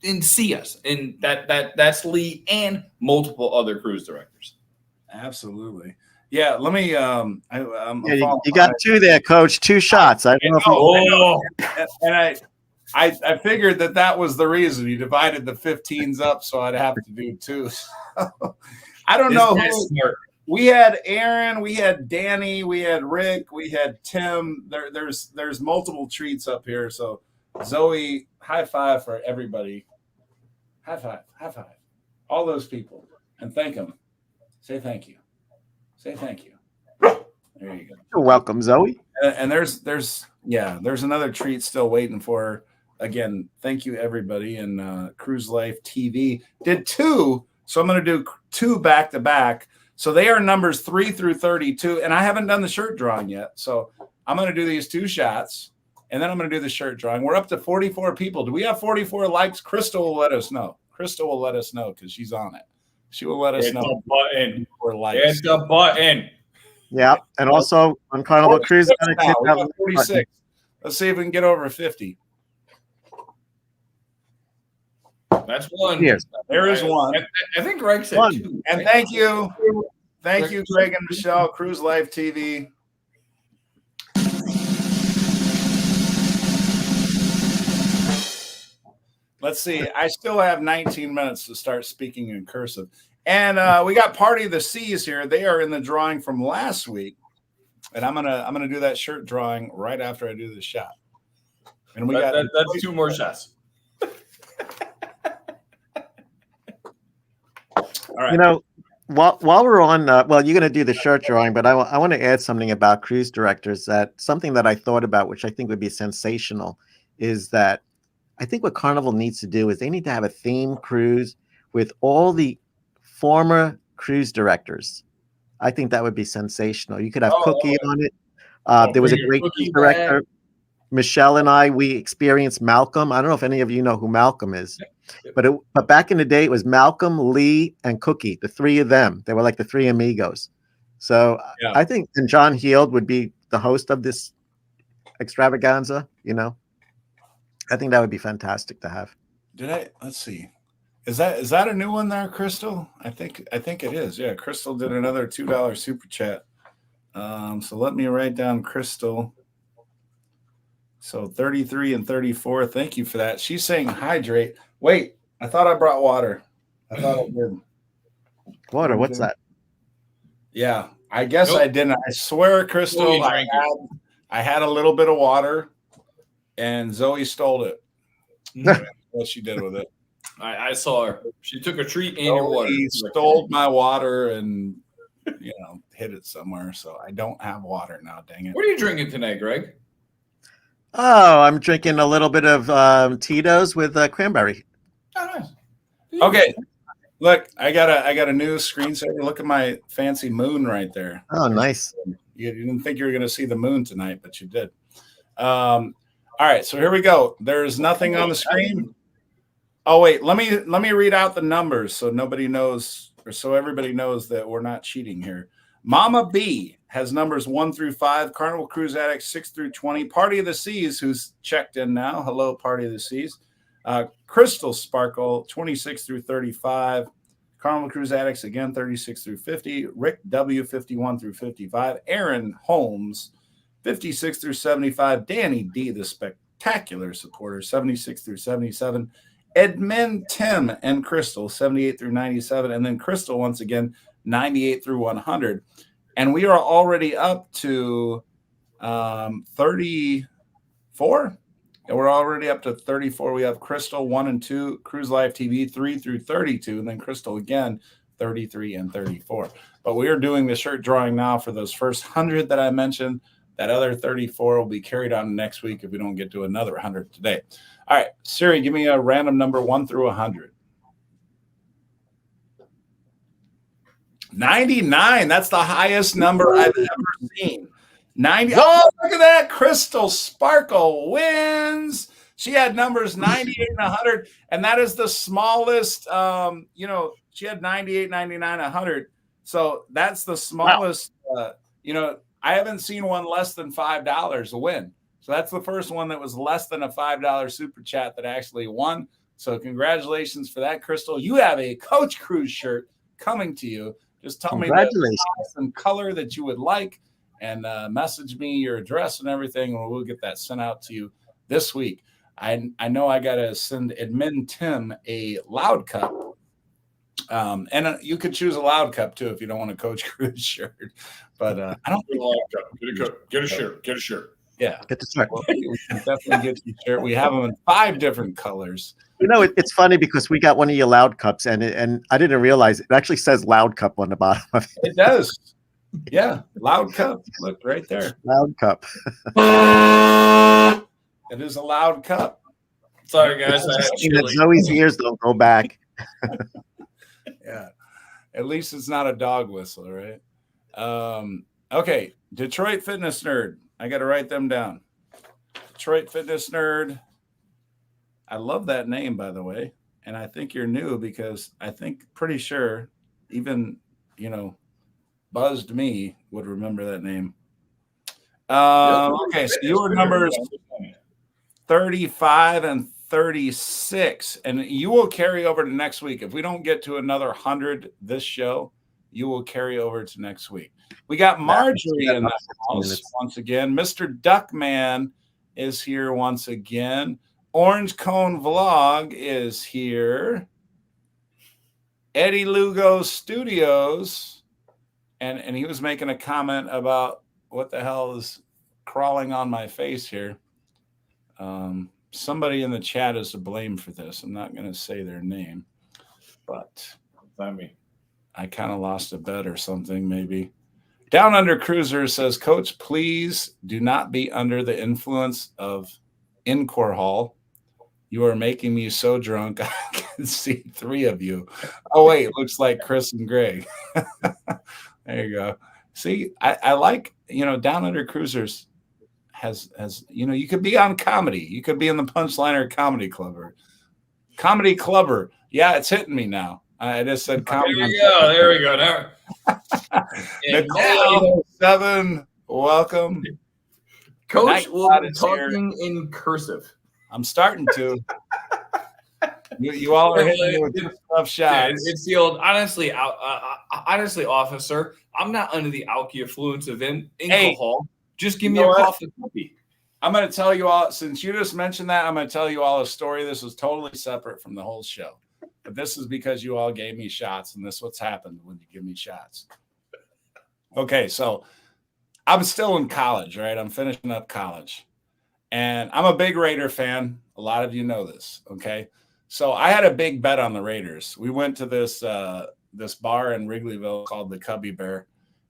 and see us. And that's Lee and multiple other cruise directors. Absolutely. Yeah, let me you got 2 there, Coach. 2 shots. I don't know and I figured that was the reason you divided the 15s up, so I'd have to do 2. I don't know. We had Aaron, we had Danny, we had Rick, we had Tim. There's multiple treats up here. So Zoe, high five for everybody. High five. All those people. And thank them. Say thank you. Say thank you. There you go. You're welcome, Zoe. And there's another treat still waiting for her. Again, thank you everybody. And Cruise Life TV did 2, so I'm going to do 2 back to back. So they are numbers 3 through 32, and I haven't done the shirt drawing yet. So I'm going to do these 2 shots, and then I'm going to do the shirt drawing. We're up to 44 people. Do we have 44 likes? Crystal will let us know. Crystal will let us know because she's on it. She will let us know. Button. It's the button. Yeah, and also on Carnival Cruise. We got 46. Let's see if we can get over 50. That's 1. Here. There is 1. I think Greg said 1. 2. And thank you, Greg and Michelle, Cruise Life TV. Let's see. I still have 19 minutes to start speaking in cursive. And we got Party of the Seas here. They are in the drawing from last week. And I'm gonna do that shirt drawing right after I do the shot. And that's 2 more shots. All right. While we're on, you're going to do the shirt drawing, but I want to add something about cruise directors. Something that I thought about, which I think would be sensational, is that I think what Carnival needs to do is they need to have a theme cruise with all the former cruise directors. I think that would be sensational. You could have Cookie on it. There was a great cruise director. Michelle and we experienced Malcolm. I don't know if any of you know who Malcolm is, but back in the day, it was Malcolm, Lee, and Cookie, the 3 of them. They were like the 3 amigos. So I think John Heald would be the host of this extravaganza. I think that would be fantastic to have. Let's see. Is that a new one there, Crystal? I think it is. Yeah, Crystal did another $2 super chat. So let me write down Crystal. So 33 and 34. Thank you for that. She's saying hydrate. Wait, I thought I brought water. I thought I did. Water? What's that? Yeah, I guess I didn't. I swear, Crystal, I had a little bit of water, and Zoe stole it. That's what she did with it. I saw her. She took a treat in your water. She stole my water and hid it somewhere. So I don't have water now. Dang it. What are you drinking tonight, Greg? Oh, I'm drinking a little bit of Tito's with cranberry. Oh, nice. Okay, look, I got a new screensaver. Look at my fancy moon right there. Oh, nice. You didn't think you were going to see the moon tonight, but you did. All right, so here we go. There's nothing on the screen. Oh wait, let me read out the numbers so nobody knows, or so everybody knows that we're not cheating here. Mama B has numbers 1 through 5. Carnival Cruise Addict 6 through 20. Party of the Seas, who's checked in now. Hello, Party of the Seas. Crystal Sparkle 26 through 35. Carnival Cruise Addicts again 36 through 50. Rick W 51 through 55. Aaron Holmes 56 through 75. Danny D, the spectacular supporter, 76 through 77. Edmund, Tim, and Crystal 78 through 97. And then Crystal once again 98 through 100. And we are already up to 34. And we're already up to 34. We have Crystal 1 and 2, Cruise Life TV 3 through 32, and then Crystal again 33, and 34. But we are doing the shirt drawing now for those first 100 that I mentioned. That other 34 will be carried on next week if we don't get to another 100 today. All right, Siri, give me a random number 1 through 100. 99. That's the highest number I've ever seen. 90. Oh, look at that. Crystal Sparkle wins. She had numbers 98 and 100, and that is the smallest. She had 98, 99, 100. So that's the smallest. Wow. I haven't seen one less than $5 a win. So that's the first one that was less than a $5 super chat that actually won. So congratulations for that, Crystal. You have a Coach Cruz shirt coming to you. Just tell me the size and color that you would like, and message me your address and everything, and we'll get that sent out to you this week. I know I got to send Admin Tim a Loud Cup. And you could choose a Loud Cup too if you don't want a Coach Cruz shirt. But I don't think get a shirt. Get a shirt. Yeah, get the shirt. We can definitely get the shirt. We have them in 5 different colors. It's funny because we got one of your Loud Cups, and I didn't realize it actually says Loud Cup on the bottom of it. It does. Yeah, Loud Cup. Look right there. Loud Cup. It is a Loud Cup. Sorry, guys. Zoe's ears don't go back. Yeah. At least it's not a dog whistle, right? Okay. Detroit Fitness Nerd. I got to write them down. Detroit Fitness Nerd. I love that name, by the way. And I think you're new because pretty sure even, Buzzed Me would remember that name. Okay. So you were numbers 35 and 36, and you will carry over to next week. If we don't get to another 100 this show, you will carry over to next week. We got Marjorie in the house once again. Mr. Duckman is here once again. Orange Cone Vlog is here. Eddie Lugo Studios, and he was making a comment about what the hell is crawling on my face here. Somebody in the chat is to blame for this. I'm not going to say their name, but I kind of lost a bet or something, maybe. Down Under Cruiser says, Coach, please do not be under the influence of Incorhol. You are making me so drunk I can see 3 of you. Oh, wait, looks like Chris and Greg. There you go. See, I like, Down Under Cruisers has you could be on comedy. You could be in the Punchliner Comedy Clubber. Comedy Clubber. Yeah, it's hitting me now. I just said comedy. There we go. There. Nicole 7, welcome. Coach will be talking in cursive. I'm starting to. You all are hitting me with tough shots. Yeah, it's the old, honestly, officer, I'm not under the alky influence of alcohol. Just give me a coffee. I'm going to tell you all, since you just mentioned that, I'm going to tell you all a story. This was totally separate from the whole show. But this is because you all gave me shots, and this is what's happened when you give me shots. Okay, so I'm still in college, right? I'm finishing up college. And I'm a big Raider fan. A lot of you know this, okay? So I had a big bet on the Raiders. We went to this bar in Wrigleyville called the Cubby Bear,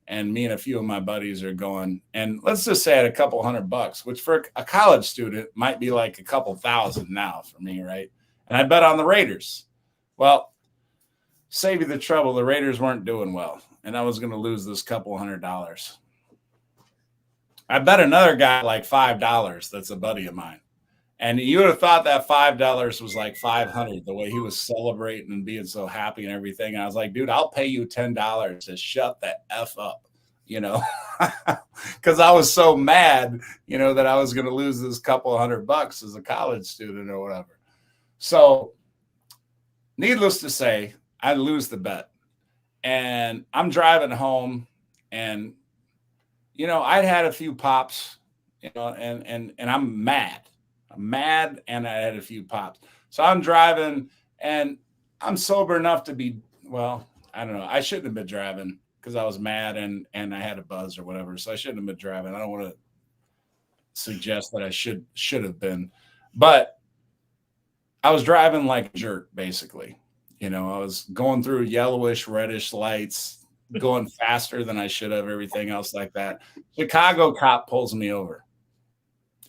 and me and a few of my buddies are going. And let's just say I had a couple $100, which for a college student might be like a couple thousand now for me, right? And I bet on the Raiders. Well, save you the trouble, the Raiders weren't doing well, and I was going to lose this couple $100. I bet another guy like $5 that's a buddy of mine. And you would have thought that $5 was like $500, the way he was celebrating and being so happy and everything. And I was like, dude, I'll pay you $10 to shut the F up, because I was so mad, that I was going to lose this couple $100 as a college student or whatever. So needless to say, I lose the bet. And I'm driving home, and, I'd had a few pops, and I'm mad. And I had a few pops. So I'm driving, and I'm sober enough to be, I don't know. I shouldn't have been driving because I was mad and I had a buzz or whatever. So I shouldn't have been driving. I don't want to suggest that I should have been. But I was driving like a jerk, basically. You know, I was going through yellowish, reddish lights, going faster than I should have, everything else like that. Chicago cop pulls me over.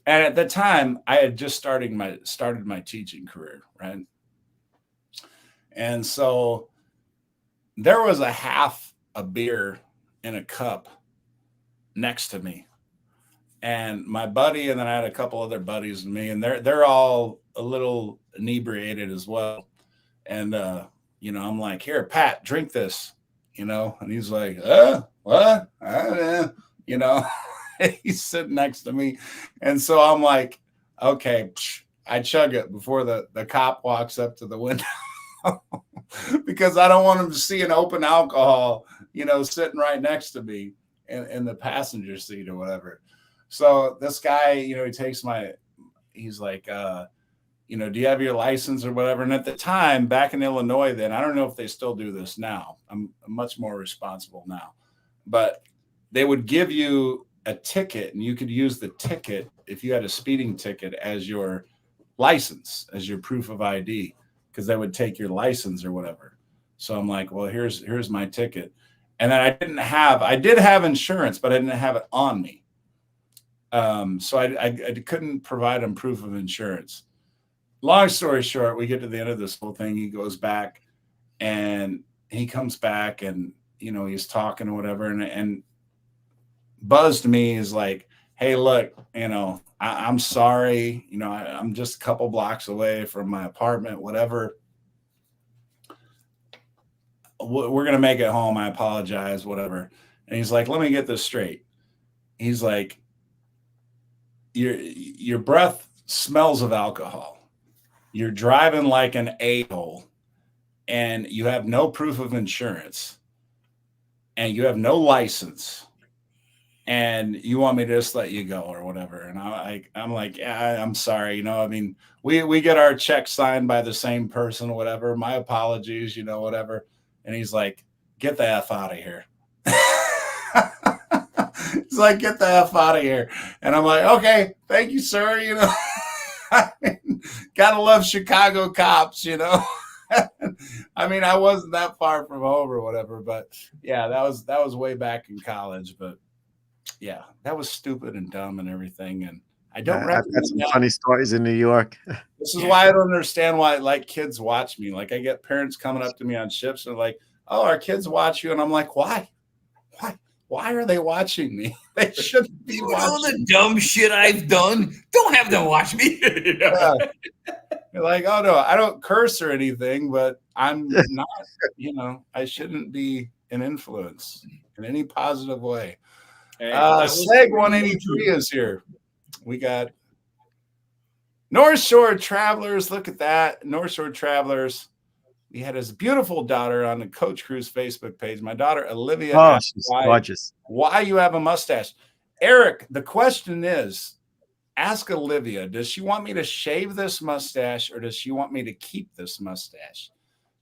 And at the time, I had just started my teaching career, right? And so there was a half a beer in a cup next to me. And my buddy, and then I had a couple other buddies with me, and they're all a little inebriated as well. And you know, I'm like, here, Pat, drink this, you know, and he's like, what? You know, he's sitting next to me. And so I'm like, okay, I chug it before the cop walks up to the window because I don't want him to see an open alcohol, you know, sitting right next to me in the passenger seat or whatever. So this guy, you know, he's like, you know, do you have your license or whatever? And at the time, back in Illinois, then I don't know if they still do this now. I'm much more responsible now, but they would give you a ticket, and you could use the ticket if you had a speeding ticket as your license, as your proof of ID, because they would take your license or whatever. So I'm like, well, here's my ticket, and then I did have insurance, but I didn't have it on me. So I couldn't provide him proof of insurance. Long story short, we get to the end of this whole thing. He goes back and he comes back and, you know, he's talking or whatever. And Buzz to me is like, hey, look, you know, I'm sorry. You know, I'm just a couple blocks away from my apartment, whatever. We're going to make it home. I apologize, whatever. And he's like, let me get this straight. He's like, your breath smells of alcohol. You're driving like an a-hole, and you have no proof of insurance, and you have no license, and you want me to just let you go or whatever. And I'm like, yeah, I'm sorry. You know, I mean, we get our check signed by the same person or whatever. My apologies, you know, whatever. And he's like, get the F out of here. He's like, get the F out of here. And I'm like, okay, thank you, sir. You know, I mean, gotta love Chicago cops, you know. I mean, I wasn't that far from home or whatever, but yeah, that was way back in college. But yeah, that was stupid and dumb and everything. And I don't I've got some funny stories in New York. This is why I don't understand why like kids watch me. Like I get parents coming up to me on ships and like, oh, our kids watch you. And I'm like, why? Why are they watching me? They shouldn't be watching. All the dumb shit I've done. Don't have them watch me. Yeah. You're like, oh no, I don't curse or anything, but I'm not, you know, I shouldn't be an influence in any positive way. Hey, Seg 183 is here. We got North Shore Travelers. Look at that. North Shore Travelers. We had his beautiful daughter on the Coach Cruise Facebook page. My daughter, Olivia. Oh, she's gorgeous. Why you have a mustache. Eric, the question is, ask Olivia, does she want me to shave this mustache or does she want me to keep this mustache?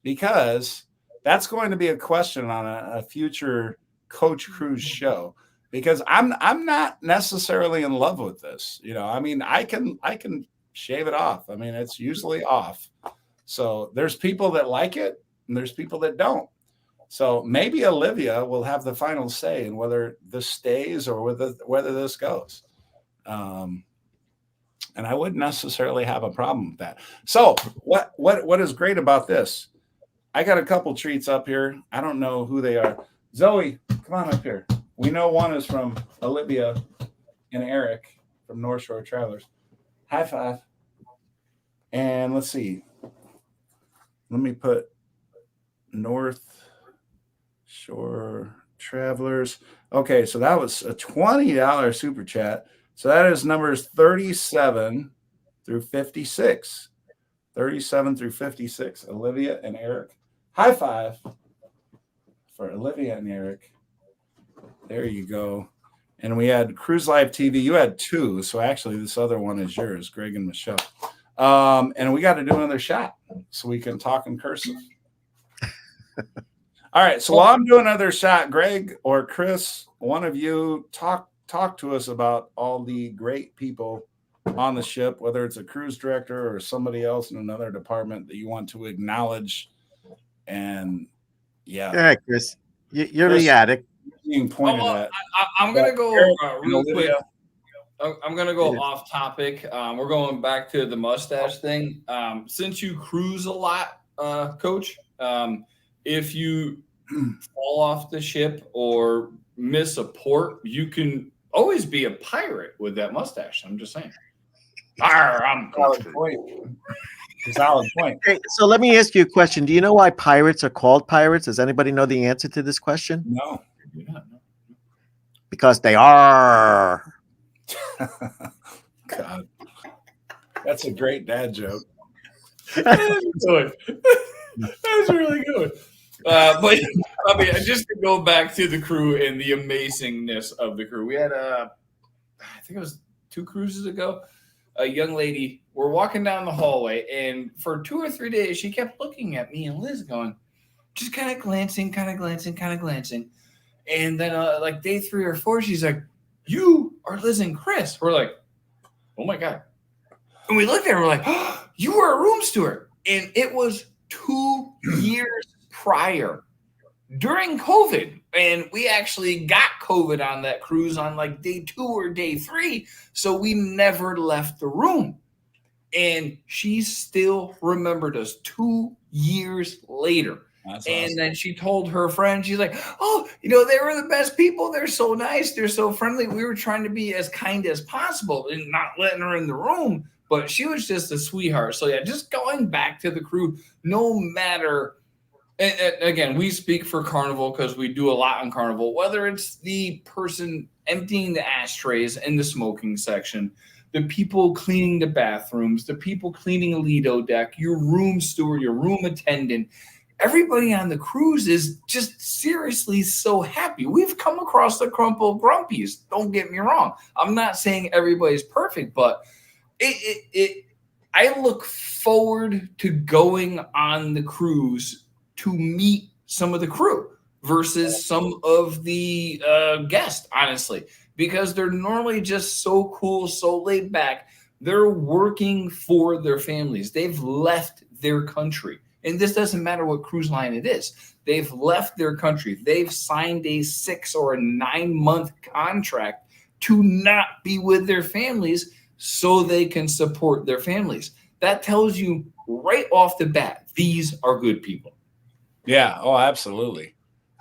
Because that's going to be a question on a future Coach Cruise show. Because I'm not necessarily in love with this. You know, I mean, I can shave it off. I mean, it's usually off. So there's people that like it and there's people that don't. So maybe Olivia will have the final say in whether this stays or whether this goes. And I wouldn't necessarily have a problem with that. So what is great about this? I got a couple treats up here. I don't know who they are. Zoe, come on up here. We know one is from Olivia and Eric from North Shore Travelers. High five. And let's see. Let me put North Shore Travelers. Okay, so that was a $20 super chat. So that is numbers 37 through 56. 37 through 56. Olivia and Eric. High five for Olivia and Eric. There you go. And we had Cruise Live TV. You had two. So actually, this other one is yours, Greg and Michelle. And we got to do another shot so we can talk in cursive. All right. So while I'm doing another shot, Greg or Chris, one of you talk to us about all the great people on the ship, whether it's a cruise director or somebody else in another department that you want to acknowledge And yeah, All right, Chris, you're Chris, the addict. being pointed at. I'm gonna go Eric real and quick. Olivia. I'm gonna go Yeah. off topic. We're going back to the mustache thing. Since you cruise a lot, Coach, if you fall off the ship or miss a port, you can always be a pirate with that mustache. I'm just saying. Arr, I'm Coach Valid Cruz. point. Valid point. Okay, so let me ask you a question. Do you know why pirates are called pirates? Does anybody know the answer to this question? No. Yeah, Because they are. God, that's a great dad joke. good. That's really good. But I mean, just to go back to the crew and the amazingness of the crew, we had I think it was 2 cruises ago. A young lady, we're walking down the hallway, and for 2 or 3 days, she kept looking at me and Liz, going, just kind of glancing. And then, like day 3 or 4, she's like, "You are Liz and Chris." We're like, "Oh my God!" And we looked at her, we're like, oh, "You were a room steward," and it was 2 years prior, during COVID, and we actually got COVID on that cruise on like day 2 or day 3, so we never left the room. And she still remembered us 2 years later. That's And awesome. then she told her friend, she's like, "Oh, you know, they were the best people. They're so nice. They're so friendly. We were trying to be as kind as possible and not letting her in the room, but she was just a sweetheart." So yeah, just going back to the crew, no matter. And again, we speak for Carnival because we do a lot on Carnival, whether it's the person emptying the ashtrays in the smoking section, the people cleaning the bathrooms, the people cleaning a Lido deck, your room steward, your room attendant. Everybody on the cruise is just seriously so happy. We've come across the crumple grumpies. Don't get me wrong. I'm not saying everybody's perfect, but I look forward to going on the cruise to meet some of the crew versus some of the guests, honestly, because they're normally just so cool, so laid back. They're working for their families. They've left their country. And this doesn't matter what cruise line it is. They've left their country. They've signed a 6 or a 9-month contract to not be with their families so they can support their families. That tells you right off the bat, these are good people. Yeah. Oh, absolutely.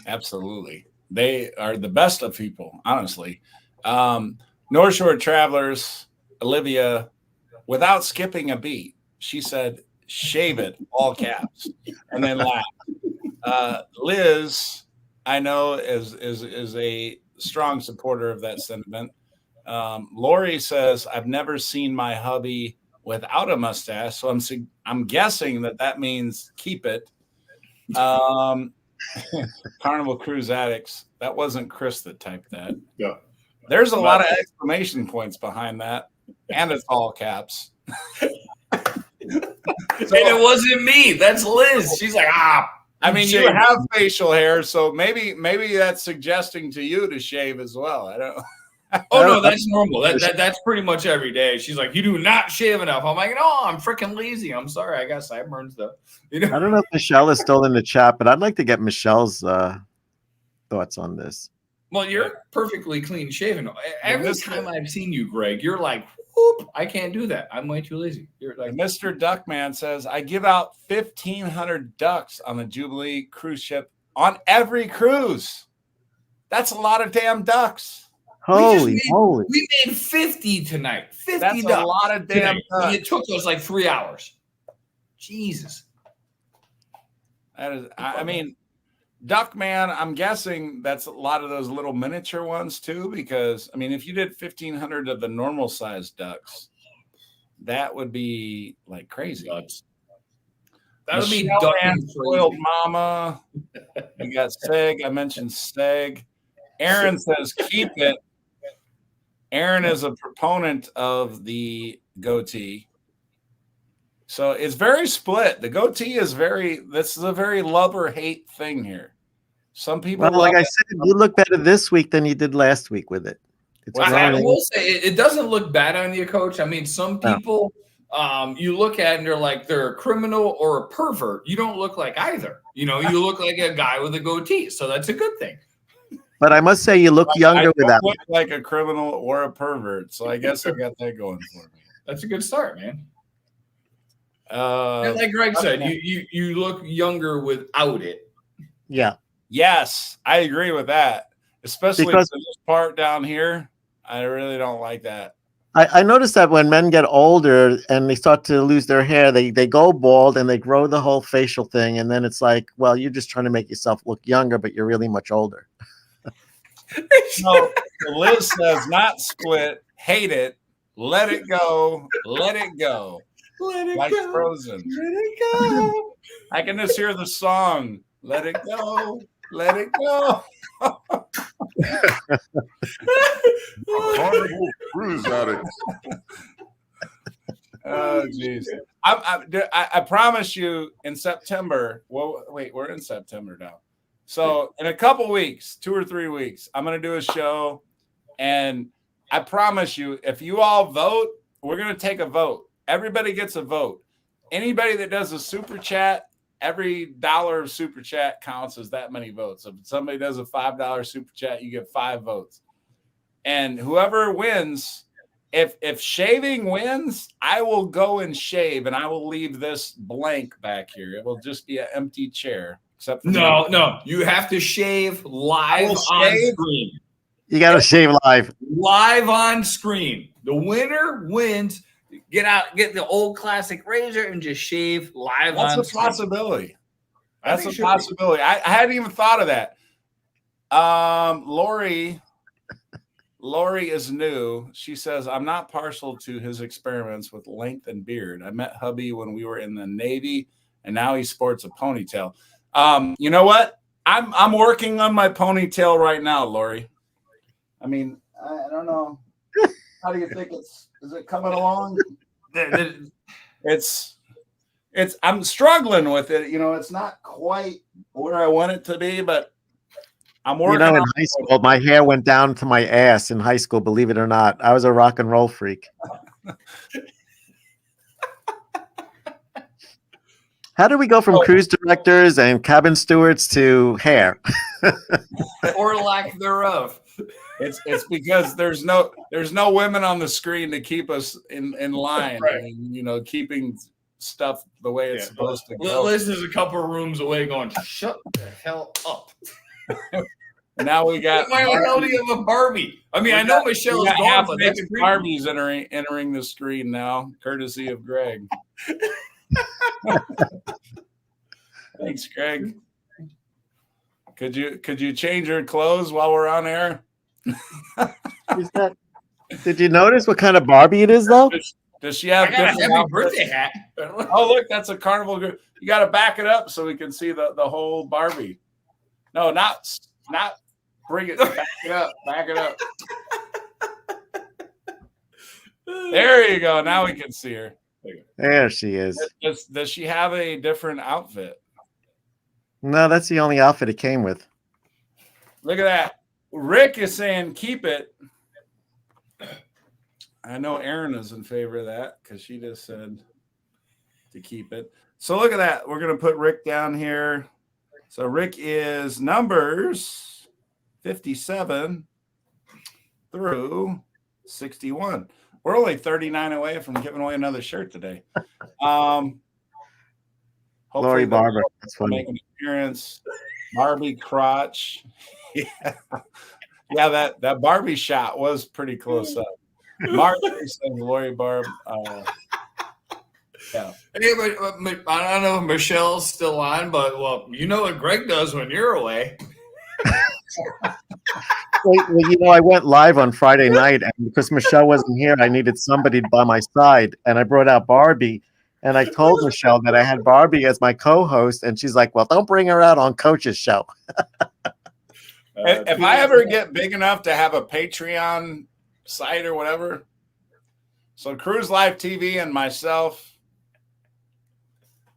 Absolutely. They are the best of people, honestly. North Shore Travelers, Olivia, without skipping a beat, she said, "Shave it," all caps, and then laughed. Liz, I know, is a strong supporter of that sentiment. Lori says, "I've never seen my hubby without a mustache, so I'm guessing that means keep it." Carnival Cruise Addicts. That wasn't Chris that typed that. Yeah. There's a lot of exclamation points behind that, and it's all caps. And it wasn't me. That's Liz. She's like, I mean, you have facial hair, so maybe that's suggesting to you to shave as well. I don't. Oh no, that's normal. That's pretty much every day. She's like, "You do not shave enough." I'm like, "No, I'm freaking lazy. I'm sorry. I got sideburns though." You know? I don't know if Michelle is still in the chat, but I'd like to get Michelle's thoughts on this. Well, you're perfectly clean shaven. Every time I've seen you, Greg, you're like, "Whoop, I can't do that. I'm way too lazy." You're like, Mr. Duckman says, "I give out 1,500 ducks on the Jubilee cruise ship on every cruise. That's a lot of damn ducks." Holy moly. We made 50 tonight. 50 That's ducks a lot of damn tonight. ducks. And it took us like 3 hours. Jesus. That is, I mean, Duckman, I'm guessing that's a lot of those little miniature ones too, because I mean, if you did 1,500 of the normal sized ducks, that would be like crazy. That would be Michelle duck Ann, and Spoiled crazy. Mama. You got Seg. I mentioned Seg. Aaron says keep it. Aaron is a proponent of the goatee. So it's very split. The goatee is this is a very love or hate thing here. Some people, Well, like I said, you look better this week than you did last week with it. It's I growing. will say it doesn't look bad on you, Coach. I mean, some people you look at and they're a criminal or a pervert. You don't look like either. You look like a guy with a goatee, so that's a good thing. But I must say, you look younger with that. Look like a criminal or a pervert, so I guess I got that going for me. That's a good start, man. And like Greg said, you look younger without it. Yeah. Yes, I agree with that. Especially Because this part down here, I really don't like that. I noticed that when men get older and they start to lose their hair, they go bald and they grow the whole facial thing. And then it's like, well, you're just trying to make yourself look younger, but you're really much older. No, Liz says not split, hate it, let it go, let it go. Let it Like go. Frozen. Let it go. I can just hear the song. Let it go, let it go. Carnival cruise addict. Oh, jeez. I promise you in September. Well, wait, we're in September now. So in a couple weeks, 2 or 3 weeks, I'm going to do a show. And I promise you, if you all vote, we're going to take a vote. Everybody gets a vote. Anybody that does a super chat, every dollar of super chat counts as that many votes. If somebody does a $5 super chat, you get 5 votes. And whoever wins, if shaving wins, I will go and shave, and I will leave this blank back here. It will just be an empty chair. Except for No, you have to shave live on screen. You got to shave live. Live on screen. The winner wins. Get the old classic razor and just shave live on screen. That's a possibility. That's a possibility. I hadn't even thought of that. Lori is new. She says, I'm not partial to his experiments with length and beard. I met hubby when we were in the Navy, and now he sports a ponytail. You know what? I'm working on my ponytail right now, Lori. I mean, I don't know. How do you think is it coming along? It's I'm struggling with it. It's not quite where I want it to be, but I'm working. In high school, my hair went down to my ass in high school, believe it or not. I was a rock and roll freak. How do we go from cruise directors and cabin stewards to hair? Or lack thereof. It's because there's no women on the screen to keep us in line, right. And, keeping stuff the way it's supposed to go. Liz is a couple of rooms away going, shut the hell up. And now we got why the hell do you have a Barbie? I mean, I know Michelle is gone, but that's Barbie's entering the screen now, courtesy of Greg. Thanks, Greg. Could you change your clothes while we're on air? Did you notice what kind of Barbie it is, though? Does she have I got a different happy outfits? birthday hat. Oh, look, that's a carnival. You got to back it up so we can see the whole Barbie. No, not bring it. Back it up. Back it up. There you go. Now we can see her. There she is. Does she have a different outfit? No, that's the only outfit it came with. Look at that. Rick is saying keep it. I know Erin is in favor of that because she just said to keep it. So look at that. We're going to put Rick down here. So Rick is numbers 57 through 61. We're only 39 away from giving away another shirt today. Lori Barber. That's funny. Make an appearance. Barbie crotch. Yeah, that Barbie shot was pretty close up. Mark says Lori Barb. Yeah. Hey, but I don't know if Michelle's still on, but you know what Greg does when you're away. Well, I went live on Friday night, and because Michelle wasn't here, I needed somebody by my side, and I brought out Barbie, and I told Michelle that I had Barbie as my co-host, and she's like, "Well, don't bring her out on Coach's show." If I ever get big enough to have a Patreon site or whatever, so Cruise Life TV and myself,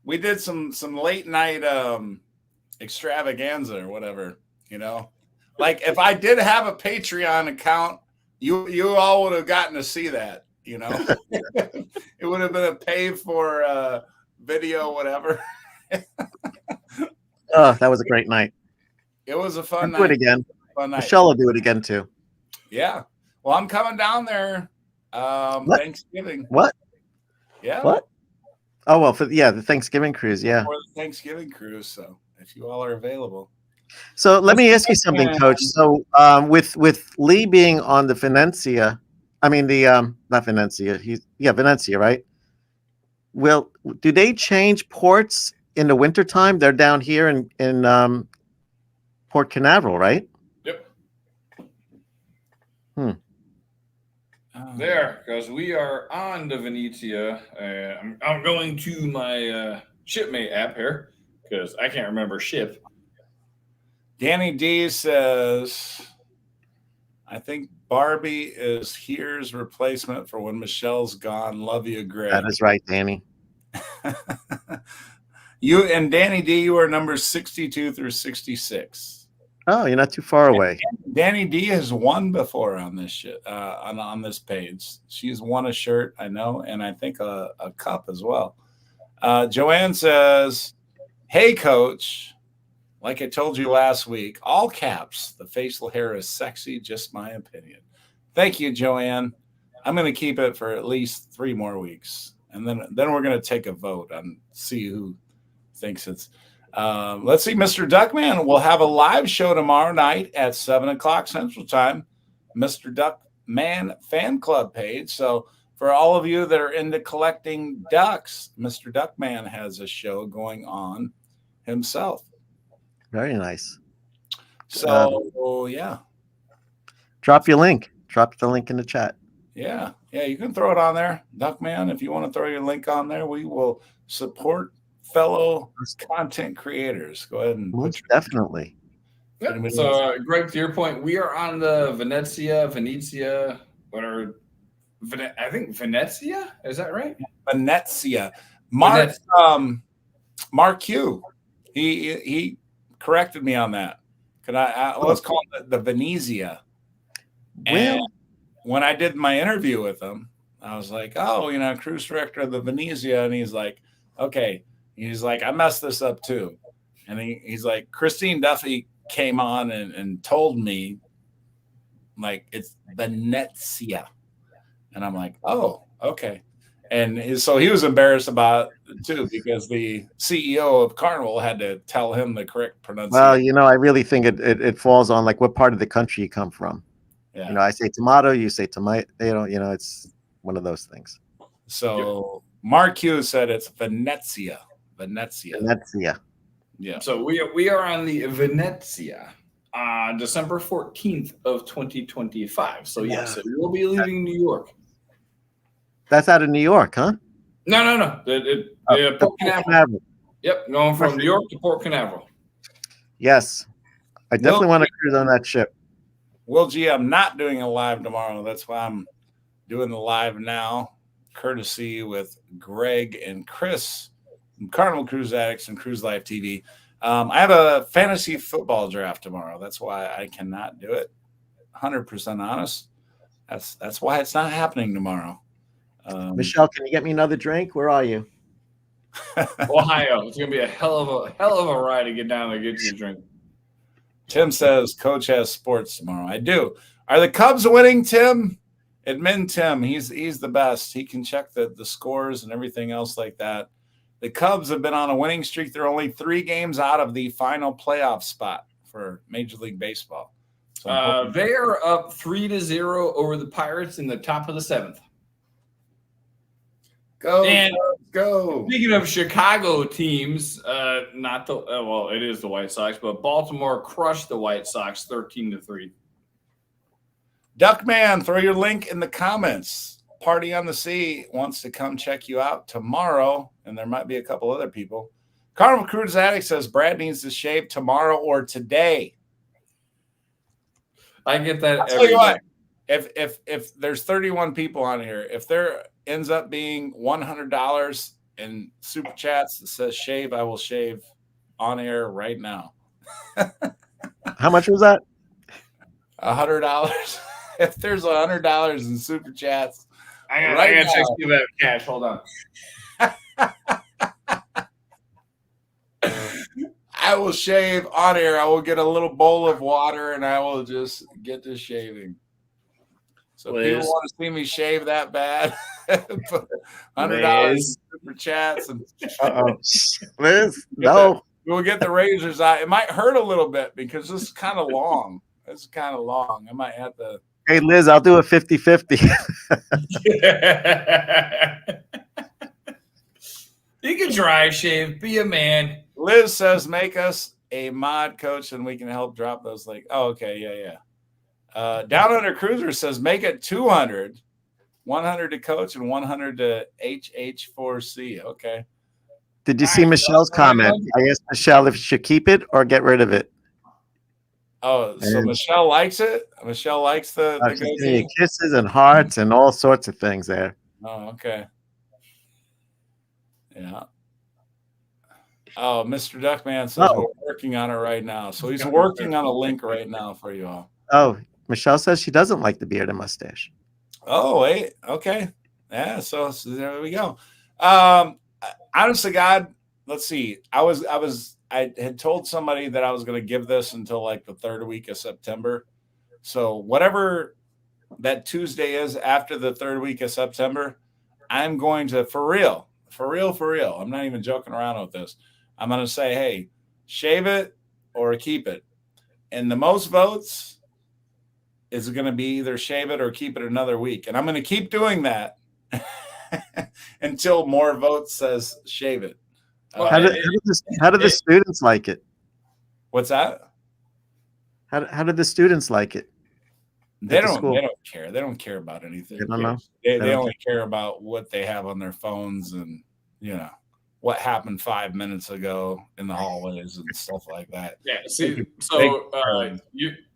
we did some late night extravaganza or whatever, Like if I did have a Patreon account, you all would have gotten to see that, It would have been a pay for video, whatever. Oh, that was a great night. It was a fun Do it night. again. Fun night. Michelle will do it again too. Yeah. Well, I'm coming down there. What? Thanksgiving. What? Yeah. What? Oh well, the Thanksgiving cruise. Yeah. For the Thanksgiving cruise. So if you all are available. So let me ask you something, Coach. So with Lee being on the Venecia, I mean the not Venecia, Venecia, right? Do they change ports in the wintertime? They're down here in Port Canaveral, right? Yep. There. There, because we are on the Venezia. I'm going to my shipmate app here because I can't remember ship. Danny D says, I think Barbie is here's replacement for when Michelle's gone. Love you, Greg. That is right, Danny. You and Danny D, you are numbers 62 through 66. Oh, you're not too far away. Danny D has won before on this shit on this page. She's won a shirt, I know, and I think a cup as well. Joanne says, "Hey, Coach, like I told you last week, all caps. The facial hair is sexy. Just my opinion." Thank you, Joanne. I'm going to keep it for at least 3 more weeks, and then we're going to take a vote and see who thinks it's. Let's see, Mr. Duckman will have a live show tomorrow night at 7:00 Central Time. Mr. Duckman fan club page. So for all of you that are into collecting ducks, Mr. Duckman has a show going on himself. Very nice. So yeah, drop your link. Drop the link in the chat. Yeah, you can throw it on there, Duckman. If you want to throw your link on there, we will support fellow content creators. Go ahead and most definitely. Yep. So, Greg, to your point, we are on the Venezia, whatever. I think Venezia, is that right? Venezia. Mark Q. He corrected me on that. Let's call it the Venezia. And when I did my interview with him, I was like, "Oh, cruise director of the Venezia," and he's like, "Okay." He's like, "I messed this up too," and he's like, "Christine Duffy came on and told me, like, it's Venezia," and I'm like, "Oh, okay." And so he was embarrassed about it too because the CEO of Carnival had to tell him the correct pronunciation. Well, I really think it falls on like what part of the country you come from. Yeah. I say tomato, you say tomato. It's one of those things. So Mark Q said it's Venezia. Venezia. Yeah. So we are on the Venezia, December 14th of 2025. So yes, it will be leaving New York. That's out of New York, huh? No. Port Canaveral. Yep, going from New York to Port Canaveral. Yes, I definitely want to cruise on that ship. Will G, I'm not doing a live tomorrow. That's why I'm doing the live now, courtesy with Greg and Chris from Carnival Cruise Addicts and Cruise Life TV. I have a fantasy football draft tomorrow. That's why I cannot do it. 100% honest. That's why it's not happening tomorrow. Michelle, can you get me another drink? Where are you? Ohio. It's gonna be a hell of a ride to get down there and get you a drink. Tim says Coach has sports tomorrow. I do. Are the Cubs winning, Tim? Admin Tim. He's the best. He can check the scores and everything else like that. The Cubs have been on a winning streak. They're only 3 games out of the final playoff spot for Major League Baseball. So they are up 3-0 over the Pirates in the top of the 7th. Go. Speaking of Chicago teams, it is the White Sox, but Baltimore crushed the White Sox 13-3. Duckman, throw your link in the comments. Party on the Sea wants to come check you out tomorrow, and there might be a couple other people. Carnival Cruise Addict says Brad needs to shave tomorrow or today. I get that. I'll tell you what, if there's 31 people on here, if there ends up being $100 in super chats that says shave, I will shave on air right now. How much was that? $100. If there's $100 in super chats I Right got now. 60 of that cash. Hold on. I will shave on air. I will get a little bowl of water and I will just get to shaving. So if people Liz. want to see me shave that bad, put $100 Liz. for chats and Liz, no. we'll get the razors out. It might hurt a little bit because this is kind of long. It's kind of long. I might have to. Hey, Liz, I'll do a 50-50. You can dry shave. Be a man. Liz says, make us a mod coach and we can help drop those. Like, oh, okay. Yeah. Down Under Cruiser says, make it 200, 100 to coach and 100 to HH4C. Okay. Did you see Michelle's comment? I asked Michelle if she should keep it or get rid of it. Oh, so And- Michelle likes it? Michelle likes the She's giving goatee? you kisses and hearts and all sorts of things there. Oh, okay. Yeah. Oh, Mr. Duckman says Oh. we're working on it right now. So he's working on a link right now for you all. Oh, Michelle says she doesn't like the beard and mustache. Oh, wait. Okay. Yeah. So there we go. Honest to God, let's see. I had told somebody that I was going to give this until like the third week of September. So whatever that Tuesday is after the third week of September, I'm going to, for real. I'm not even joking around with this. I'm going to say, hey, shave it or keep it. And the most votes is going to be either shave it or keep it another week. And I'm going to keep doing that until more votes says shave it. How do the students like it? What's that? How did the students like it? They at the don't school? they don't care. They don't care about anything. They don't know? They don't only care about what they have on their phones and what happened 5 minutes ago in the hallways and stuff like that. Yeah. See, so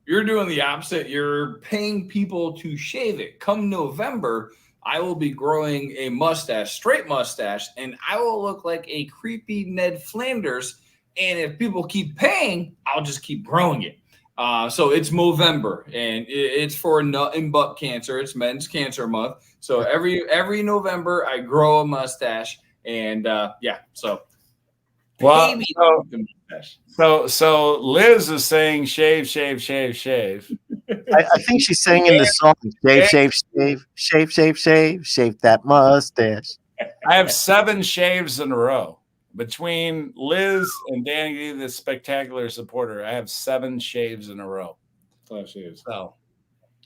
you're doing the opposite. You're paying people to shave it. Come November, I will be growing a mustache, straight mustache, and I will look like a creepy Ned Flanders. And if people keep paying, I'll just keep growing it. So it's Movember, and it's for nut and butt cancer. It's Men's Cancer Month. So every November, I grow a mustache, and so Well, pay me so- the mustache. So Liz is saying shave. I think she's saying in the song, shave that mustache. I have 7 shaves in a row. Between Liz and Danny, the spectacular supporter, I have 7 shaves in a row. So,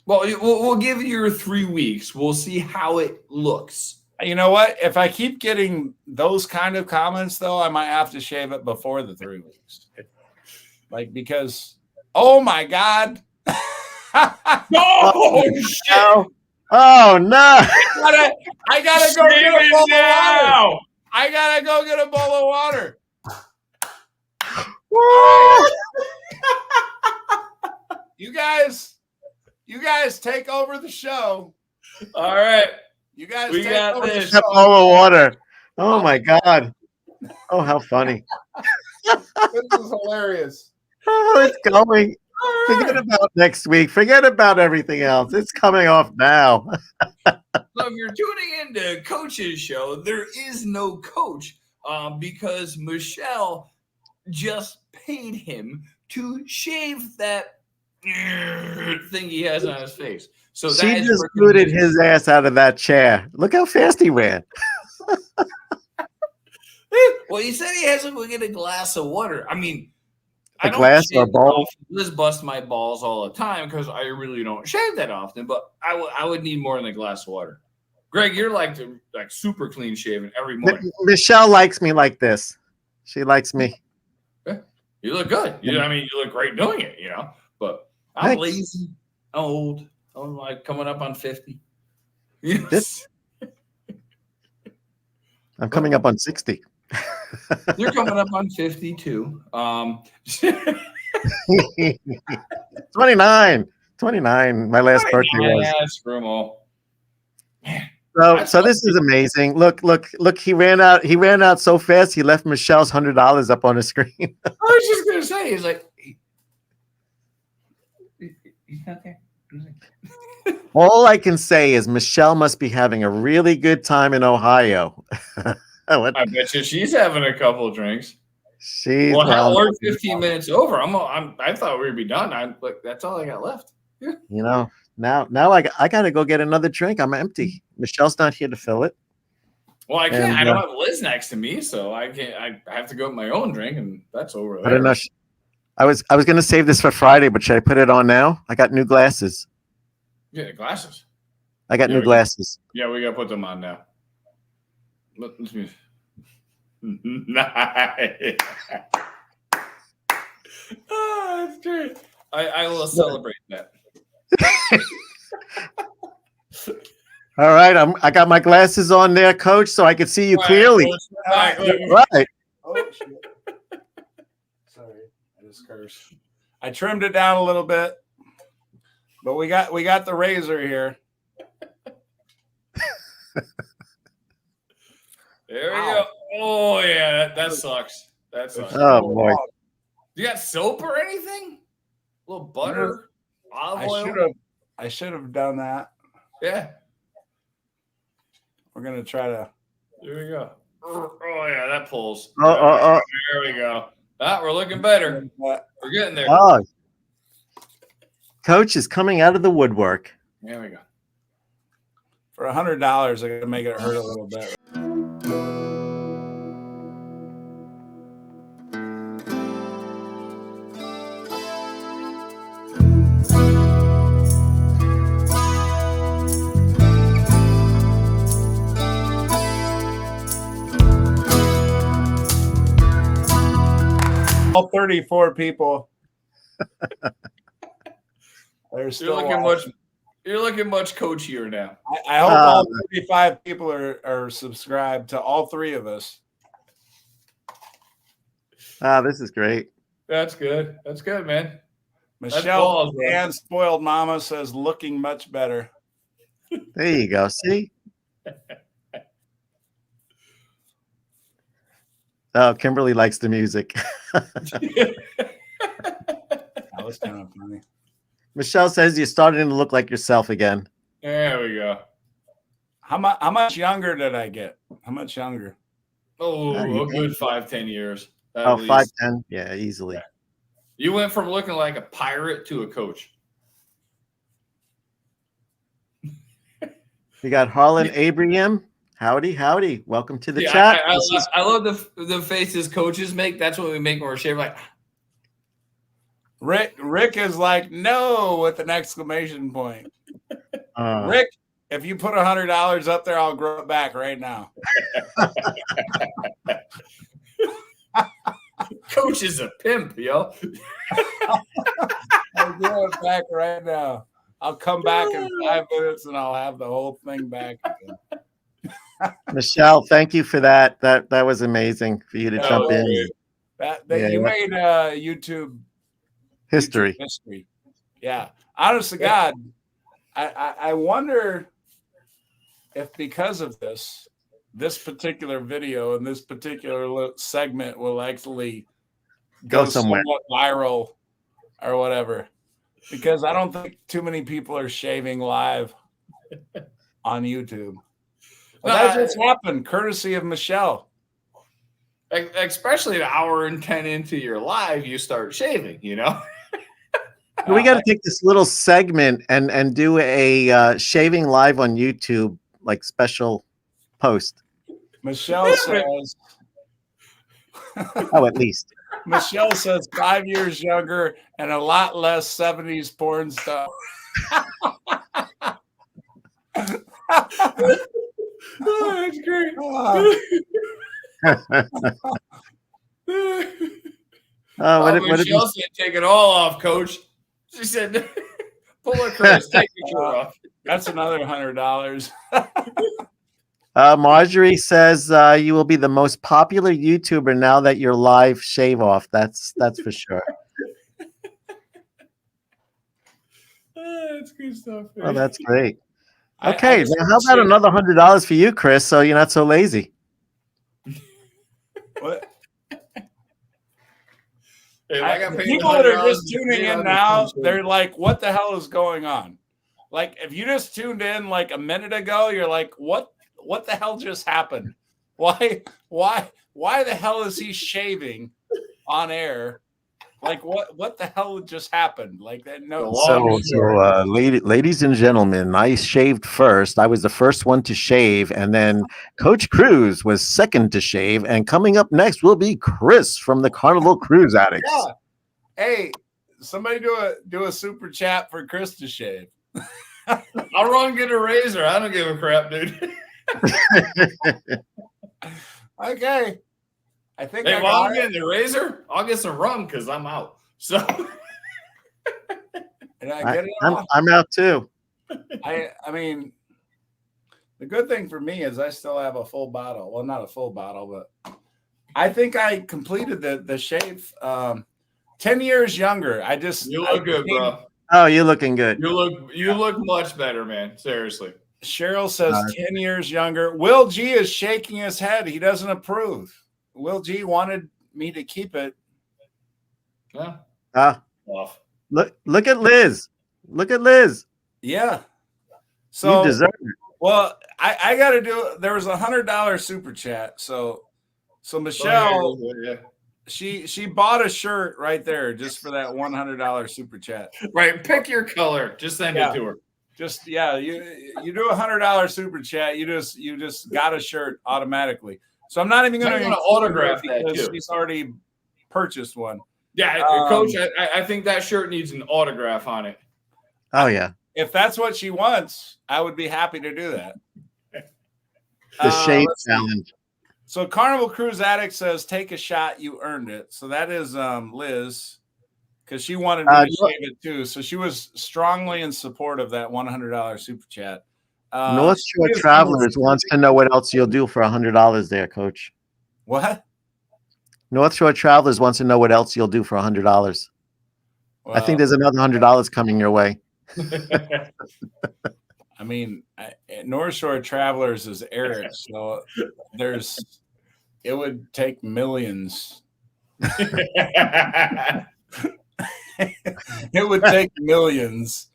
Well, we'll give you your 3 weeks. We'll see how it looks. you know what? If I keep getting those kind of comments, though, I might have to shave it before the 3 weeks. Because, oh my God. Oh, shit! Oh no! I gotta go get a bowl of water. now. I gotta go get a bowl of water. You guys take over the show. All right. You guys We take got over this. the A show. bowl of water. Oh my God. Oh, how funny. This is hilarious. Oh, it's going. Forget about next week. Forget about everything else. It's coming off now. So if you're tuning into Coach's show, there is no coach because Michelle just paid him to shave that thing he has on his face. So She that is just freaking booted amazing. his ass out of that chair. Look how fast he ran. Well, he said he has to go get a glass of water. I mean, A glass or a shave bowl? often. Liz busts my balls all the time because I really don't shave that often. But I would need more than a glass of water. Greg, you're like super clean shaven every morning. Michelle likes me like this. She likes me. You look good. You look great doing it. But I'm Thanks. lazy, old. I'm like coming up on 50. Yes. I'm coming up on 60. You're coming up on 52. 29. My last birthday was. Yeah, screw 'em all. So this is amazing. Look. He ran out so fast. He left Michelle's $100 up on the screen. I was just gonna say, he's like, he's not there. All I can say is Michelle must be having a really good time in Ohio. I bet you she's having a couple of drinks. We're 15 minutes over. I thought we'd be done. That's all I got left. Now I got to go get another drink. I'm empty. Michelle's not here to fill it. Well, I can't. I don't have Liz next to me, so I can't. I have to go with my own drink, and that's over there. I don't know. I was going to save this for Friday, but should I put it on now? I got new glasses. Yeah, glasses. I got new glasses. Yeah, we got to put them on now. Let's see. Nice. Oh, that's great. I will celebrate that. All right, I got my glasses on there, Coach, so I can see you clearly. Right. Oh, shit. Sorry, I just cursed. I trimmed it down a little bit, but we got the razor here. There we go. Oh yeah, that sucks. That sucks. Oh boy. You got soap or anything? A little butter, olive oil. I should have done that. Yeah. We're gonna try to. There we go. Oh yeah, that pulls. Oh. There we go. We're looking better. We're getting there. Oh. Coach is coming out of the woodwork. There we go. For $100, I gotta make it hurt a little bit. All 34 people. They're still You're looking much coachier now. I hope all 35 people are subscribed to all three of us. This is great. That's good. That's good, man. Michelle and Spoiled Mama says looking much better. There you go. See? Oh, Kimberly likes the music. That was kind of funny. Michelle says you're starting to look like yourself again. There we go. How much younger did I get? How much younger? Oh, a good 5-10 years. 5-10. Yeah, easily. Yeah. You went from looking like a pirate to a coach. We got Harlan Abraham. Howdy. Welcome to the chat. I love the faces coaches make. That's what we make when we're shaving. Like Rick is like, no, with an exclamation point. Rick, if you put $100 up there, I'll grow it back right now. Coach is a pimp, yo. I'll grow it back right now. I'll come back in 5 minutes and I'll have the whole thing back again. Michelle, thank you for that. That was amazing for you to jump in. You made YouTube history. Yeah. Honest to God, I wonder if because of this particular video and this particular segment will actually go somewhere viral or whatever. Because I don't think too many people are shaving live on YouTube. But that just happened, courtesy of Michelle. Especially an hour and 10 into your live, you start shaving, you know? We got to take this little segment and do a shaving live on YouTube, like special post. Michelle says. Oh, at least. Michelle says 5 years younger and a lot less 70s porn stuff. Oh, that's great. Michelle said, take it all off, Coach. She said, pull her Chris, take your shirt off. That's another $100. Marjorie says you will be the most popular YouTuber now that your live shave off. That's for sure. That's good stuff. Man. Oh, that's great. Okay, now how about another $100 for you, Chris? So you're not so lazy. What? Hey, people that are just tuning in now, they're like, "What the hell is going on?" Like if you just tuned in like a minute ago, you're like, what the hell just happened? Why the hell is he shaving on air? Like what the hell just happened? Like that no Ladies and gentlemen, I shaved first. I was the first one to shave, and then Coach Cruz was second to shave. And coming up next will be Chris from the Carnival Cruise Addicts. Yeah. Hey, somebody do a super chat for Chris to shave. I'll run and get a razor. I don't give a crap, dude. Okay. I think Hey, I while got I'm it. getting the razor, I'll get some rum because I'm out. So And I get it all. I'm out too. I mean, the good thing for me is I still have a full bottle. Well, not a full bottle, but I think I completed the shave 10 years younger. you look good, bro. Oh, you're looking good. You look much better, man. Seriously. Cheryl says 10 years younger. Will G is shaking his head. He doesn't approve. Will G wanted me to keep it. Yeah. Off. Look at Liz. Look at Liz. Yeah. So you deserve it. Well, I got to do. There was $100 super chat. So Michelle, she bought a shirt right there just for that $100 super chat. Right. Pick your color. Just send it to her. Just you do $100 super chat. You just got a shirt automatically. So I'm not even going to autograph that too. She's already purchased one. Yeah, Coach, I think that shirt needs an autograph on it. Oh yeah. If that's what she wants, I would be happy to do that. The shade challenge. So Carnival Cruise Addict says, "Take a shot, you earned it." So that is Liz, because she wanted me to shave it too. So she was strongly in support of that $100 super chat. North Shore Travelers wants to know what else you'll do for $100 there, Coach. What? North Shore Travelers wants to know what else you'll do for $100. Well, I think there's another $100 coming your way. I mean, North Shore Travelers is Eric, so it would take millions. It would take millions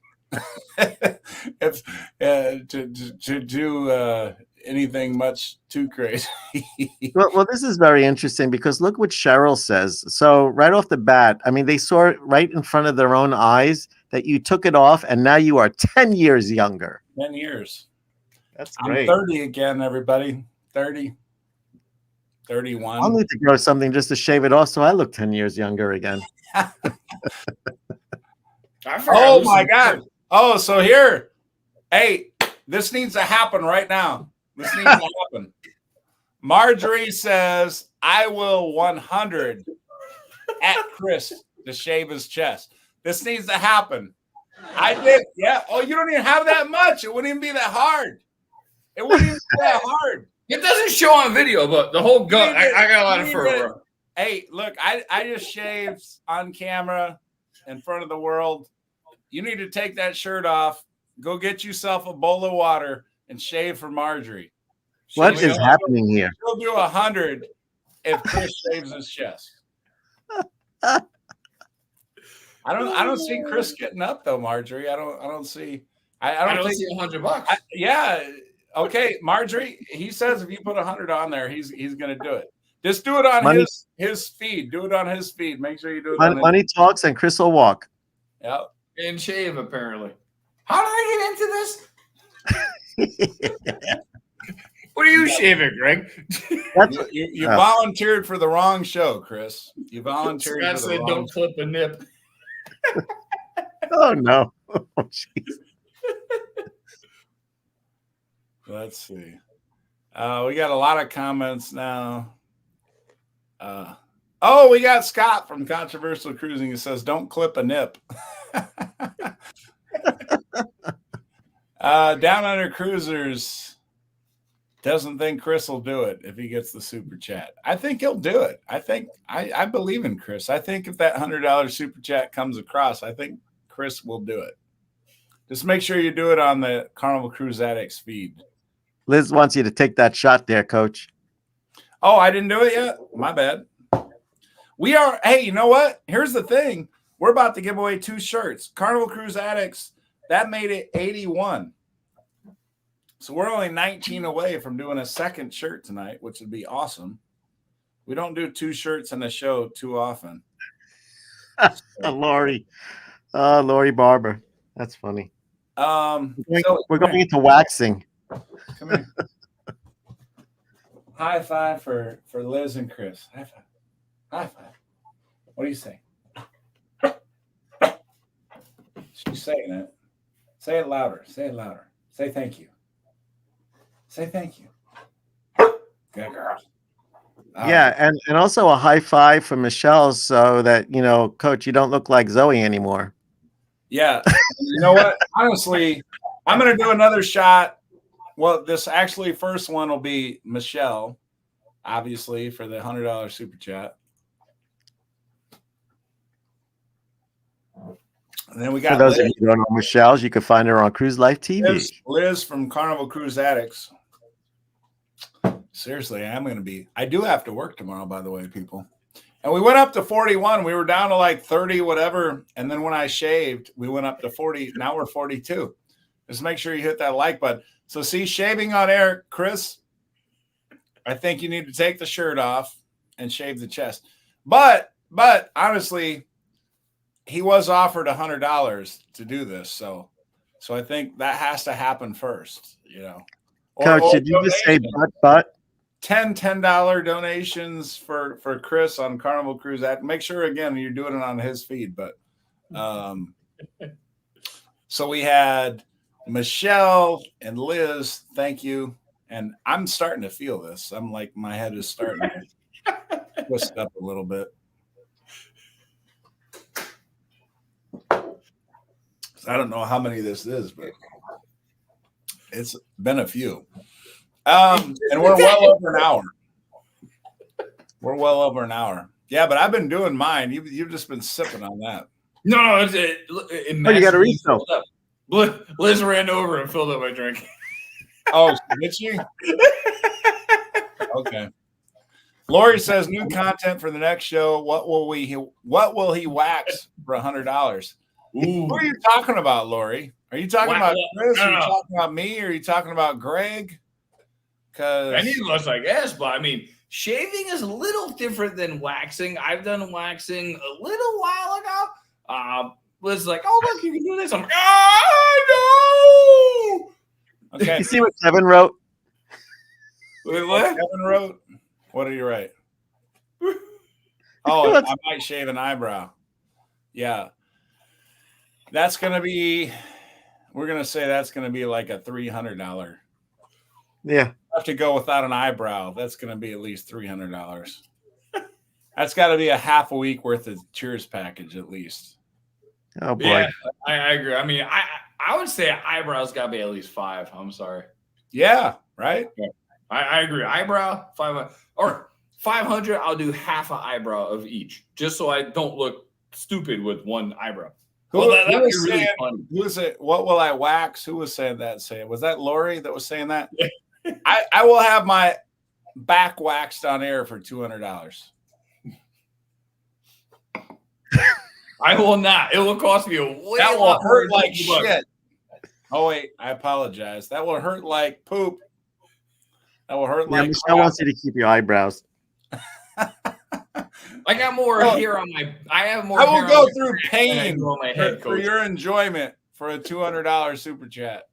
if to do anything much too crazy. well, this is very interesting because look what Cheryl says. So right off the bat, I mean, they saw it right in front of their own eyes that you took it off, and now you are 10 years younger. 10 years. That's great. I'm 30 again, everybody. 30. 31. I'll need to grow something just to shave it off so I look 10 years younger again. Oh my God. Oh, so here. Hey, this needs to happen right now. This needs to happen. Marjorie says, I will 100 at Chris to shave his chest. This needs to happen. I did. Yeah. Oh, you don't even have that much. It wouldn't even be that hard. It wouldn't even be that hard. It doesn't show on video, but the whole gut, I got a lot of fur, bro. Hey, look, I just shaved on camera in front of the world. You need to take that shirt off. Go get yourself a bowl of water and shave for Marjorie. What is happening here? She'll do 100 if Chris shaves his chest. I don't see Chris getting up though, Marjorie. I don't see. I don't see $100. Yeah. Okay, Marjorie. He says if you put 100 on there, he's going to do it. Just do it on his feed. Do it on his feed. Make sure you do it. Money talks and Chris will walk. Yeah. And shave apparently. How did I get into this? What are you shaving, Greg? You volunteered for the wrong show, Chris. You volunteered. Scott said, "Don't clip a nip." Oh no! Oh, jeez. Let's see. We got a lot of comments now. We got Scott from Controversial Cruising who says, "Don't clip a nip." Down Under Cruisers doesn't think Chris will do it if he gets the super chat. I think he'll do it. I believe in Chris. I think if that $100 super chat comes across, I think Chris will do it. Just make sure you do it on the Carnival Cruise Addicts feed. Liz wants you to take that shot there, Coach. Oh, I didn't do it yet? My bad. Hey, you know what? Here's the thing. We're about to give away 2 shirts. Carnival Cruise Addicts, That made it 81. So we're only 19 away from doing a second shirt tonight, which would be awesome. We don't do 2 shirts in a show too often. Lori. Lori Barber. That's funny. We're going into waxing. Come here. High five for Liz and Chris. High five. High five. What do you say? She's saying it. Say it louder. Say it louder. Say thank you. Say thank you. Good girl. Yeah, and also a high five for Michelle so that, Coach, you don't look like Zoe anymore. Yeah. You know what? Honestly, I'm going to do another shot. Well, this actually first one will be Michelle, obviously, for the $100 super chat. And then we got For those Liz. of you who don't know Michelle's, you can find her on Cruise Life TV. Liz from Carnival Cruise Addicts. Seriously, I do have to work tomorrow, by the way, people. And we went up to 41. We were down to like 30, whatever. And then when I shaved, we went up to 40. Now we're 42. Just make sure you hit that like button. So see, shaving on air, Chris, I think you need to take the shirt off and shave the chest. But honestly, he was offered $100 to do this. So I think that has to happen first, Coach, did you just say butt? $10 donations for Chris on Carnival Cruise. Make sure, again, you're doing it on his feed. But so we had Michelle and Liz. Thank you. And I'm starting to feel this. I'm like, my head is starting to twist up a little bit. I don't know how many this is, but it's been a few. And we're well over an hour. We're well over an hour. Yeah, but I've been doing mine. You've just been sipping on that. No, you got to refill. Liz ran over and filled up my drink. Oh, did she? Okay. Lori says new content for the next show. What will he wax for $100? Who are you talking about, Lori? Are you talking about Chris? Are you talking about me? Are you talking about Greg? Because any of us, I guess, but I mean, shaving is a little different than waxing. I've done waxing a little while ago. Was like, oh look, you can do this. I'm like, oh no. Okay. You see what Kevin wrote? Wait, what? Kevin wrote? What did he write? Oh, I might shave an eyebrow. Yeah. That's going to be, we're going to say that's going to be like a $300. Yeah. I have to go without an eyebrow. That's going to be at least $300. That's got to be a half a week worth of Cheers package at least. Oh boy. Yeah, I agree. I mean, I would say eyebrows got to be at least $5. I'm sorry. Yeah, right? Yeah, I agree. Eyebrow, $500 or $500. I'll do half an eyebrow of each just so I don't look stupid with one eyebrow. Who was really funny. Who was it? What will I wax? Who was saying that? Was that Lori that was saying that? I will have my back waxed on air for $200. I will not. It will cost me that will hurt like shit. Oh wait, I apologize. That will hurt like poop. That will hurt like. Michelle wants you to keep your eyebrows. I got more hair on my. I have more. I will go through pain on my head, for your enjoyment for a $200 super chat.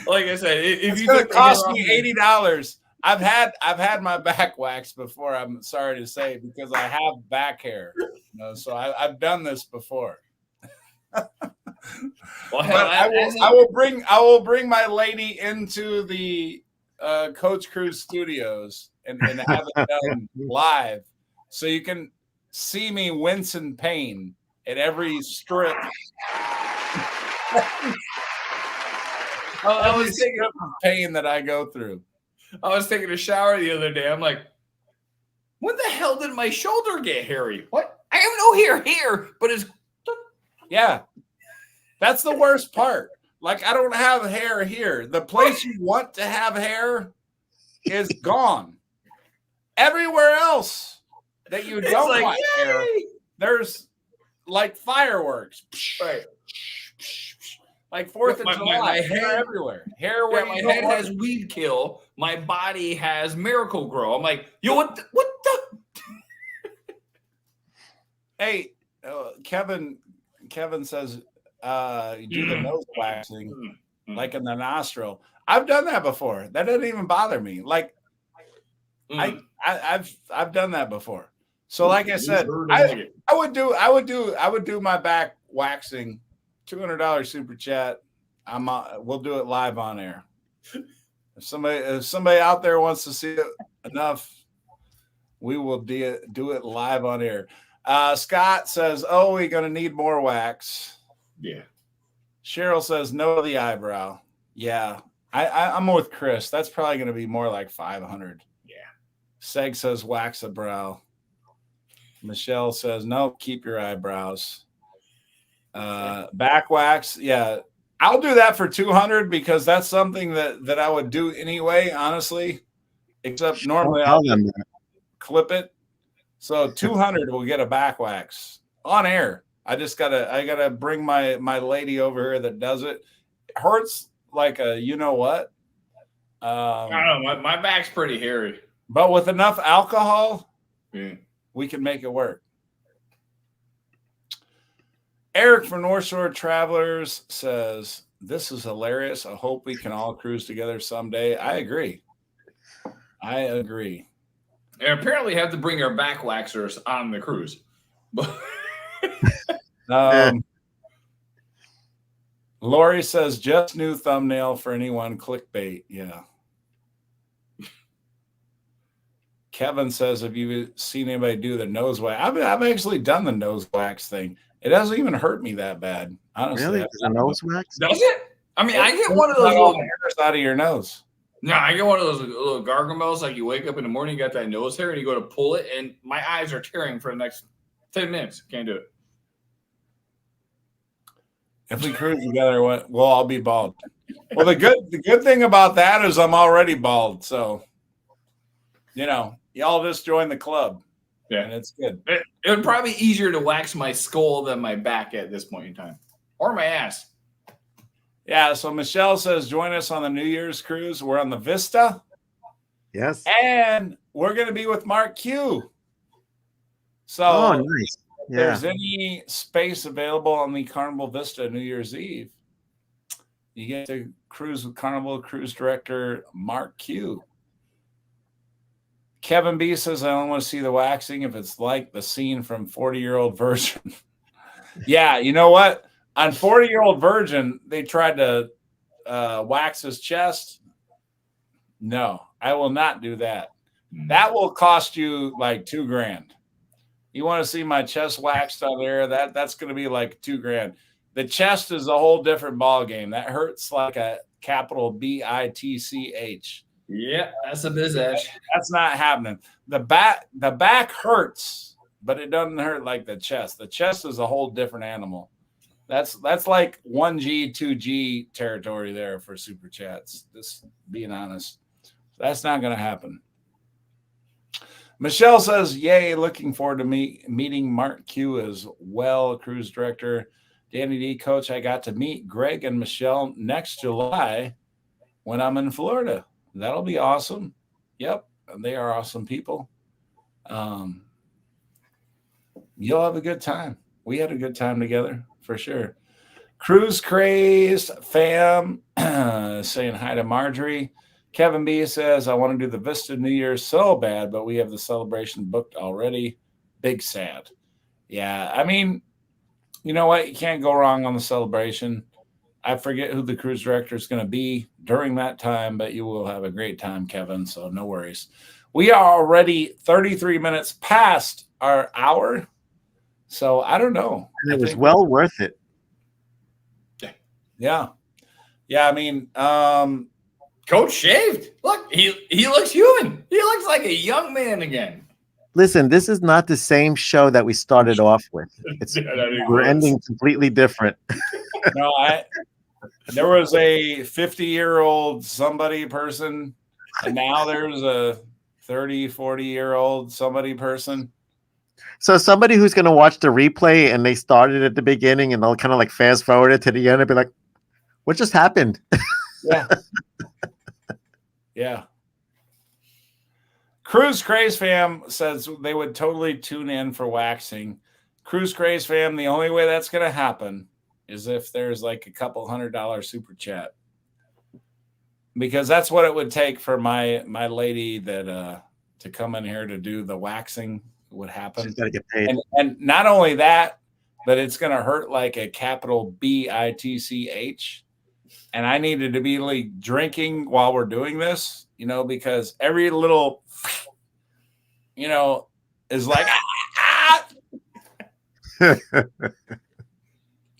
Like I said, if it's going to cost me $80. I've had my back waxed before. I'm sorry to say because I have back hair. So I've done this before. Well, I will bring my lady into the Coach Cruise Studios and have it done live, so you can see me wince in pain at every strip. I was taking pain that I go through. I was taking a shower the other day. I'm like, when the hell did my shoulder get hairy? What? I have no hair here, but it's yeah. That's the worst part. Like, I don't have hair here. The place you want to have hair is gone. Everywhere else that you don't want hair, there's like fireworks. Right. like 4th of My July. head- Hair everywhere. Hair where Yeah, my you don't head want has weed kill. My body has Miracle Grow. I'm like, yo, what the? Hey, Kevin says you do the nose waxing like in the nostril. I've done that before. That doesn't even bother me. Like I've done that before. So like I said, I would do my back waxing. $200 super chat. We'll do it live on air. If somebody out there wants to see it enough, we will do it live on air. Scott says, "Oh, we're gonna need more wax." Yeah. Cheryl says, "No to the eyebrow." Yeah, I'm with Chris. That's probably gonna be more like 500. Yeah. Seg says, "Wax a brow." Michelle says, "No, keep your eyebrows." Back wax, yeah. I'll do that for 200 because that's something that I would do anyway, honestly. Except normally I'll clip it. So 200 will get a back wax on air. I gotta bring my lady over here that does it. It hurts like a you know what. I don't know. My back's pretty hairy. But with enough alcohol, we can make it work. Eric from North Shore Travelers says, "This is hilarious. I hope we can all cruise together someday." I agree. And apparently have to bring our back waxers on the cruise. Lori says, "Just new thumbnail for anyone clickbait." Yeah. Kevin says, "Have you seen anybody do the nose wax?" I've actually done the nose wax thing. It doesn't even hurt me that bad, honestly. Really? The nose wax? Does it? I mean, I get one of those little hairs out of your nose. No, I get one of those little gargamels. Like you wake up in the morning, you got that nose hair, and you go to pull it, and my eyes are tearing for the next 10 minutes. Can't do it. If we cruise together, we'll all be bald. Well, the good thing about that is I'm already bald, so y'all just join the club. Yeah, and it's good. It would probably be easier to wax my skull than my back at this point in time, or my ass. Yeah, so Michelle says, "Join us on the New Year's cruise. We're on the Vista." Yes. And we're going to be with Mark Q. So nice. If there's any space available on the Carnival Vista New Year's Eve, you get to cruise with Carnival Cruise Director Mark Q. Kevin B says, "I only want to see the waxing if it's like the scene from 40-Year-Old Virgin." Yeah, you know what? On 40-Year-Old Virgin, they tried to wax his chest. No, I will not do that. That will cost you like $2,000. You want to see my chest waxed on there? That's going to be like $2,000. The chest is a whole different ball game. That hurts like a capital BITCH. Yeah, that's a bizarre. That's not happening. The back hurts, but it doesn't hurt like the chest. The chest is a whole different animal. That's like 1G, 2G territory there for super chats. Just being honest. That's not going to happen. Michelle says, "Yay, looking forward to meeting Mark Q as well, cruise director." Danny D, coach, I got to meet Greg and Michelle next July when I'm in Florida. That'll be awesome. Yep, they are awesome people. You'll have a good time. We had a good time together for sure. Cruise Crazed fam saying hi to Marjorie. Kevin B says, "I want to do the Vista New Year so bad, but we have the celebration booked already. Big sad." Yeah, I mean, you know what? You can't go wrong on the celebration. I forget who the cruise director is going to be during that time, but you will have a great time, Kevin, so no worries. We are already 33 minutes past our hour, so I don't know. And it was well worth it. Yeah. I mean, Coach shaved. Look, he looks human. He looks like a young man again. Listen, this is not the same show that we started off with. We're ending completely different. No, there was a 50-year-old somebody person, and now there's a 30, 40-year-old somebody person. So somebody who's going to watch the replay and they started at the beginning and they'll kind of like fast forward it to the end and be like, what just happened? Yeah. Yeah. Cruise Craze Fam says they would totally tune in for waxing. Cruise Craze Fam, the only way that's going to happen is if there's like a couple $100 super chat, because that's what it would take for my lady that to come in here to do the waxing would happen. She's got to get paid. And not only that, but it's going to hurt like a capital BITCH. And I needed to be like drinking while we're doing this, you know, because every little, you know, is like,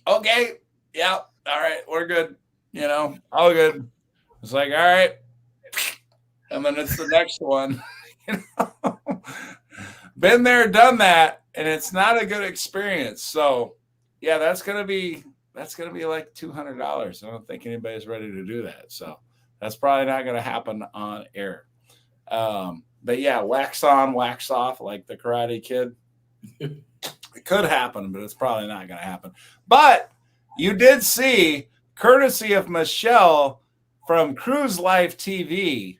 okay, yeah, all right, we're good, you know, all good. It's like, all right, and then it's the next one. You know? Been there, done that, and it's not a good experience. So, yeah, that's gonna be like $200. I don't think anybody's ready to do that. So that's probably not gonna happen on air. But yeah, wax on, wax off, like the Karate Kid. It could happen, but it's probably not going to happen. But you did see, courtesy of Michelle from Cruise Life TV,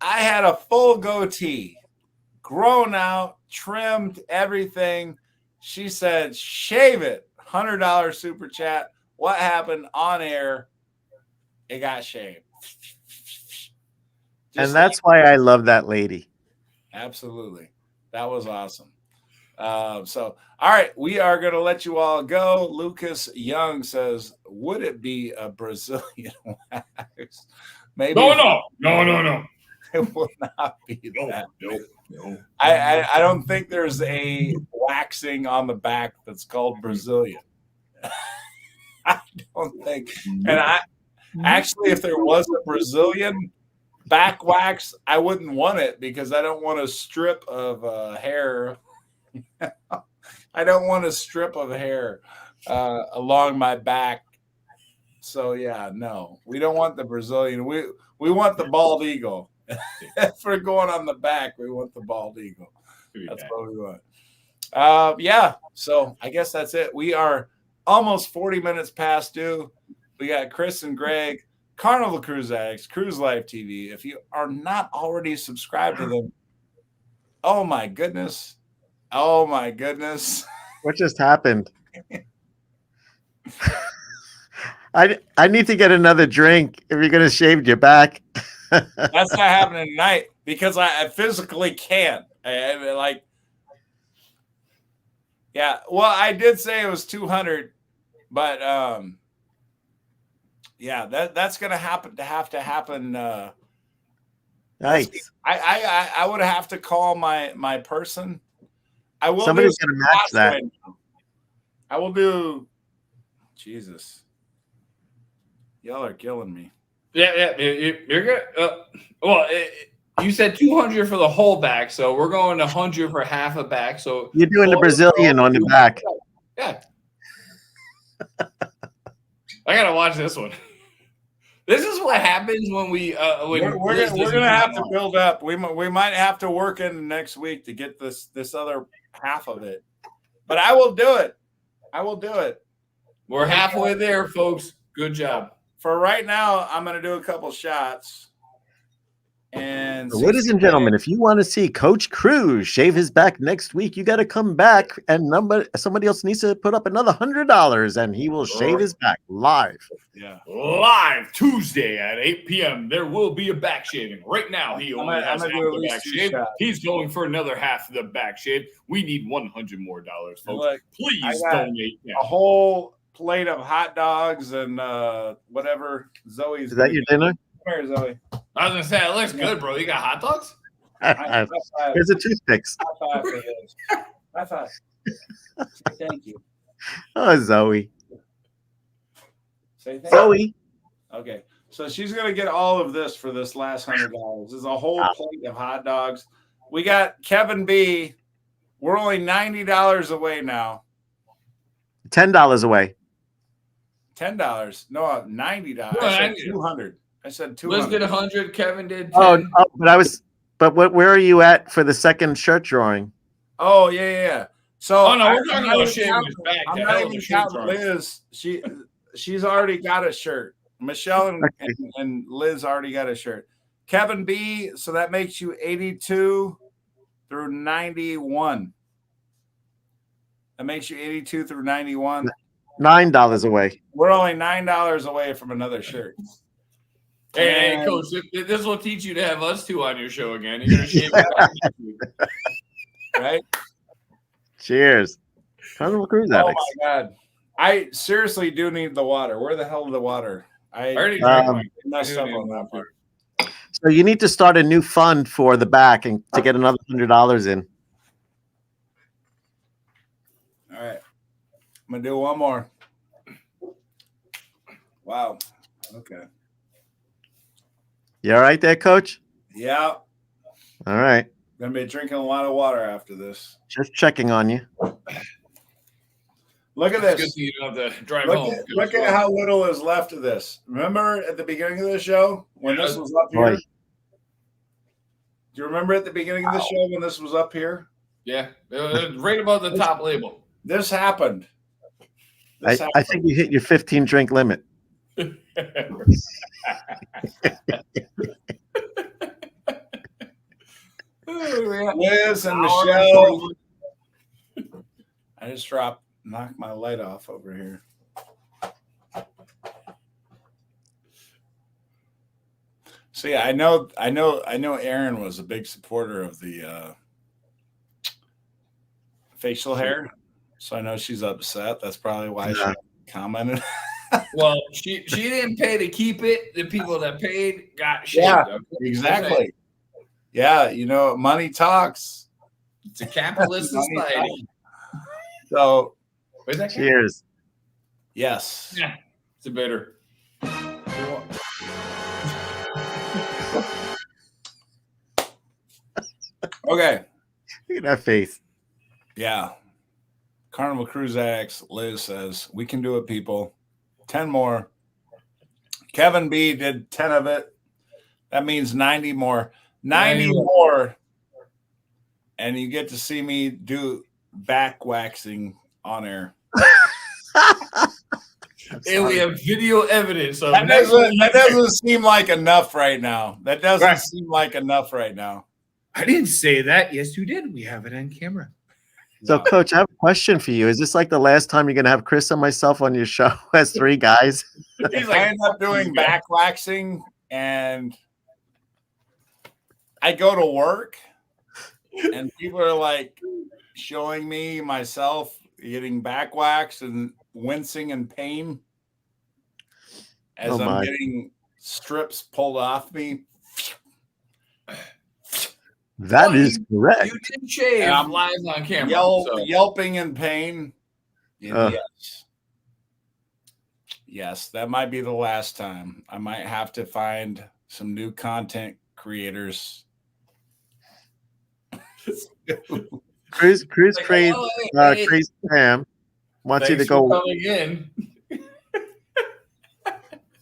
I had a full goatee, grown out, trimmed, everything. She said, shave it. $100 super chat. What happened on air? It got shaved. And that's why I love that lady. Absolutely. That was awesome. So, all right, we are going to let you all go. Lucas Young says, would it be a Brazilian wax? Maybe. No. It will not be that. No. I don't think there's a waxing on the back that's called Brazilian. I don't think. And actually, if there was a Brazilian back wax, I wouldn't want it because I don't want a strip of hair. I don't want a strip of hair along my back. So yeah, no, we don't want the Brazilian. We want the bald eagle. If we're going on the back, we want the bald eagle. That's what we want. Yeah. So I guess that's it. We are almost 40 minutes past due. We got Chris and Greg, Carnival Cruise Addicts, Cruise Life TV. If you are not already subscribed to them, oh my goodness. What just happened? I need to get another drink if you're going to shave your back. That's not happening tonight because I physically can't. Like, yeah. Well, I did say it was 200, but yeah, that's going to have to happen. Nice. I would have to call my person. I will. Somebody's going to match that. I will do. Jesus, y'all are killing me. Yeah, you're good. Well, you said 200 for the whole back, so we're going 100 for half a back. So you're doing the Brazilian on the back. Yeah. I gotta watch this one. This is what happens when we we're gonna have to build up. We might have to work in next week to get this other half of it, but I will do it. We're halfway there, folks. Good job. For right now, I'm going to do a couple shots. And ladies and gentlemen, if you want to see Coach Cruz shave his back next week, you got to come back and somebody else needs to put up another $100 and he will shave his back live. Yeah. Live Tuesday at 8 p.m. There will be a back shaving. Right now, he only has half the back shave. Shots. He's going for another half of the back shave. We need $100 more, folks. Look, please donate. A whole plate of hot dogs and whatever Zoe's. Is that your dinner? Come here, Zoe. I was gonna say it looks good, bro. You got hot dogs? Here's a toothpicks. High five for this. High five. Thank you. Oh, Zoe. Say thank Zoe. you. Okay, so she's gonna get all of this for this last $100. There's a whole plate of hot dogs. We got Kevin B. We're only $90 away now. $10 away. $10. No, $90. No, I said 200. I said 200. Liz did 100. Kevin did 10. Oh, but where are you at for the second shirt drawing? Oh yeah. So Oh no, we're I'm talking not about even shaving his counting- back. I'm The not hell of even a shirt counting drawing. Liz. She's already got a shirt. Michelle and Liz already got a shirt. Kevin B. So that makes you 82 through 91. That makes you 82 through 91. $9 away. We're only $9 away from another shirt. Hey, And- Coach, this will teach you to have us two on your show again. You're gonna shave your back next week. right? Cheers. Carnival Cruise Oh Addicts. my god. I seriously do need the water. Where the hell is the water? I already drank mine. messed I up didn't on that want part. So you need to start a new fund for the back and to get another $100 in. All right. I'm gonna do one more. Wow. Okay. You all right there, Coach? Yeah. All right. Gonna be drinking a lot of water after this. Just checking on you. Look at It's good this. that you don't have to drive Look home. at how little is left of this. Remember at the beginning of the show when this was up here? Boy. Do you remember at the beginning of the show when this was up here? Yeah, right above the top label. This happened. This I think you hit your 15 drink limit. Liz and Michelle. I just knocked my light off over here. See, I know Erin was a big supporter of the facial hair. So I know she's upset. That's probably why she commented. Well, she didn't pay to keep it. The people that paid got shaved. Yeah, Okay? exactly. Yeah, money talks. It's a capitalist Money society. talks. So, Is that Cheers. yes. Yeah, it's a bitter. Okay. Look at that face. Yeah. Carnival Cruise Addicts, Liz says, we can do it, people. 10 more. Kevin B did 10 of it. That means 90 more. 90 more. And you get to see me do back waxing on air. And we have video evidence of That doesn't seem like enough right now. That doesn't seem like enough right now. I didn't say that. Yes, you did. We have it on camera. So, No. Coach, I have a question for you. Is this like the last time you're going to have Chris and myself on your show as three guys? If I end up doing back waxing and I go to work and people are like showing me myself getting back waxed and wincing in pain as Oh, I'm my. getting strips pulled off me. That is correct. You did shave And I'm live on camera. so. Yelping in pain. Yes. Yes, that might be the last time. I might have to find some new content creators. Cruise Like, Crazy, oh, hey, Crazy Sam wants you to thanks for go. coming in.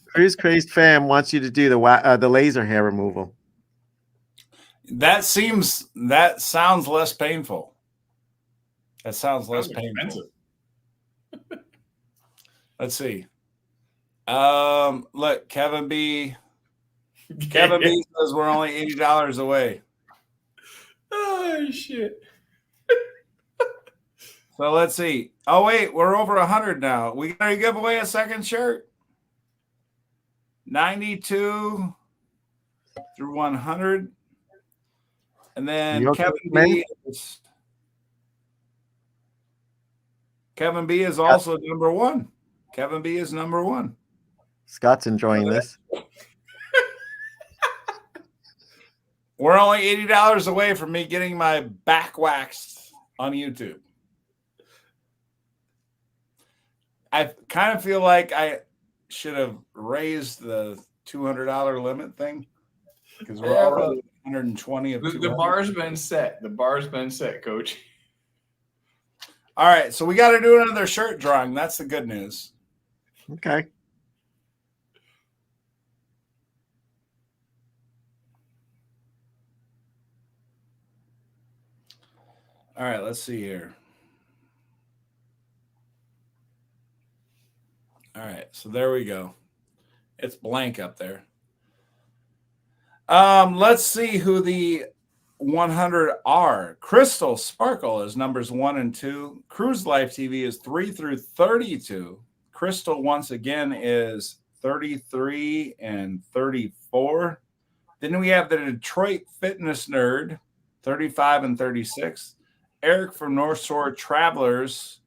Cruise Crazy Fam wants you to do the laser hair removal. That sounds less painful. That sounds less Sounds painful. expensive. Let's see. Look, Kevin B says we're only $80 away. Oh shit. So let's see. Oh wait, we're over 100 now. We gotta give away a second shirt. 92 through 100. And then You okay, Kevin B is also number one. Kevin B is number one. Scott's enjoying this. We're only $80 away from me getting my back waxed on YouTube. I kind of feel like I should have raised the $200 limit thing because we're already 120 of The bar's been set. The bar's been set, Coach. All right, so we got to do another shirt drawing. That's the good news. Okay. All right, let's see here. All right, so there we go. It's blank up there. Let's see who the 100 are. Crystal Sparkle is numbers 1 and 2. Cruise Life TV is 3 through 32. Crystal, once again, is 33 and 34. Then we have the Detroit Fitness Nerd, 35 and 36. Eric from North Shore Travelers,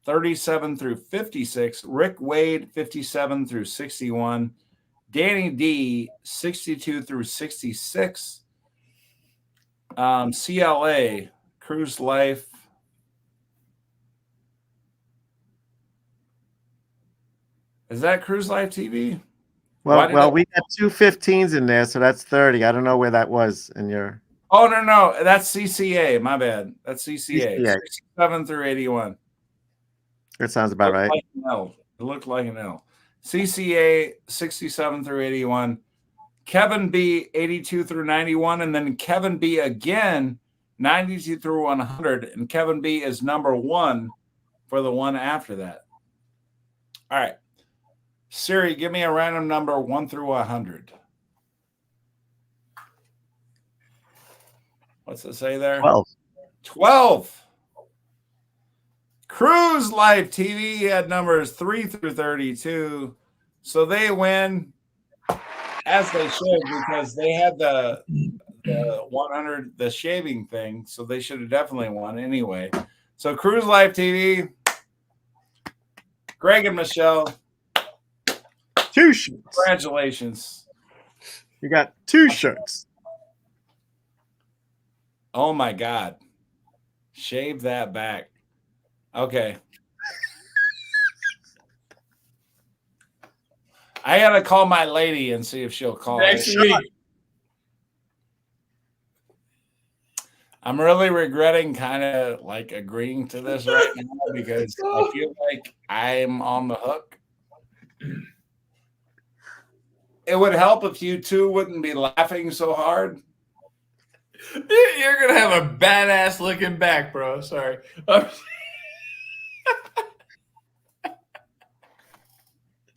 37 through 56. Rick Wade, 57 through 61. Danny D, 62 through 66. CLA, Cruise Life. Is that Cruise Life TV? Well, we got 2 15s in there, so that's 30. I don't know where that was in your. Oh, no. That's CCA. My bad. That's CCA. 67 through 81. That sounds about right. Like an L. It looked like an L. CCA, 67 through 81. Kevin B, 82 through 91. And then Kevin B again, 92 through 100. And Kevin B is number 1 for the one after that. All right. Siri, give me a random number 1 through 100. What's it say there? 12. Cruise Life TV had numbers 3 through 32. So they win, as they should, because they had the 100, the shaving thing. So they should have definitely won anyway. So Cruise Life TV, Greg and Michelle, 2 shirts. Congratulations. You got 2 shirts. Oh my God. Shave that back. Okay. I gotta call my lady and see if she'll call. Next week. I'm really regretting kind of like agreeing to this right now because I feel like I'm on the hook. It would help if you two wouldn't be laughing so hard. You're gonna have a badass looking back, bro. Sorry.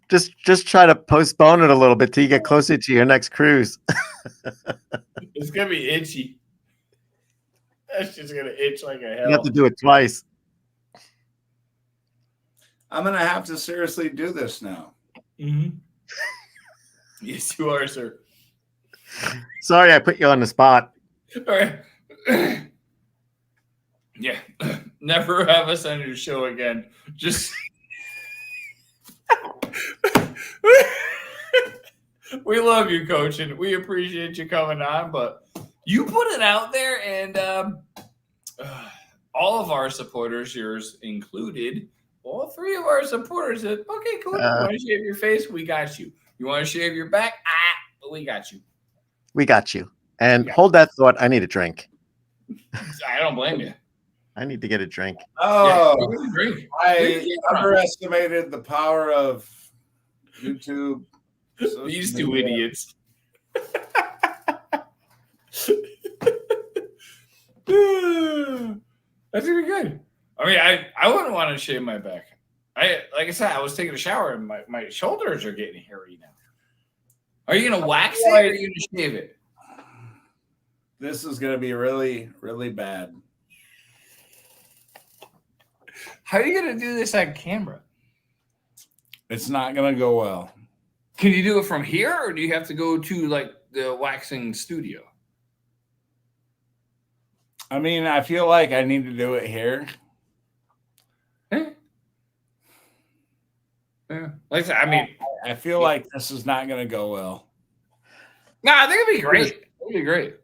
Just try to postpone it a little bit till you get closer to your next cruise. It's gonna be itchy. That's just gonna itch like a hell. You have to do it twice. I'm gonna have to seriously do this now. Mm-hmm. Yes, you are, sir. Sorry, I put you on the spot. All right. Yeah. Never have us on your show again. Just we love you, Coach, and we appreciate you coming on, but you put it out there, and all of our supporters, yours included, all 3 of our supporters said, okay, cool. You want to shave your face? We got you. You want to shave your back? We got you. We got you. And hold that thought. I need a drink. I don't blame you. I need to get a drink. Oh, yeah, drink. I underestimated the power of YouTube. These 2 idiots. That's gonna be good. I mean, I wouldn't want to shave my back. Like I said, I was taking a shower and my shoulders are getting hairy now. Are you gonna wax it or are you gonna shave it? This is gonna be really, really bad. How are you gonna do this on camera? It's not gonna go well. Can you do it from here, or do you have to go to like the waxing studio? I mean, I feel like I need to do it here. Yeah. Like I said, I mean, I feel like this is not going to go well. No, I think it'd be great. It'll be great.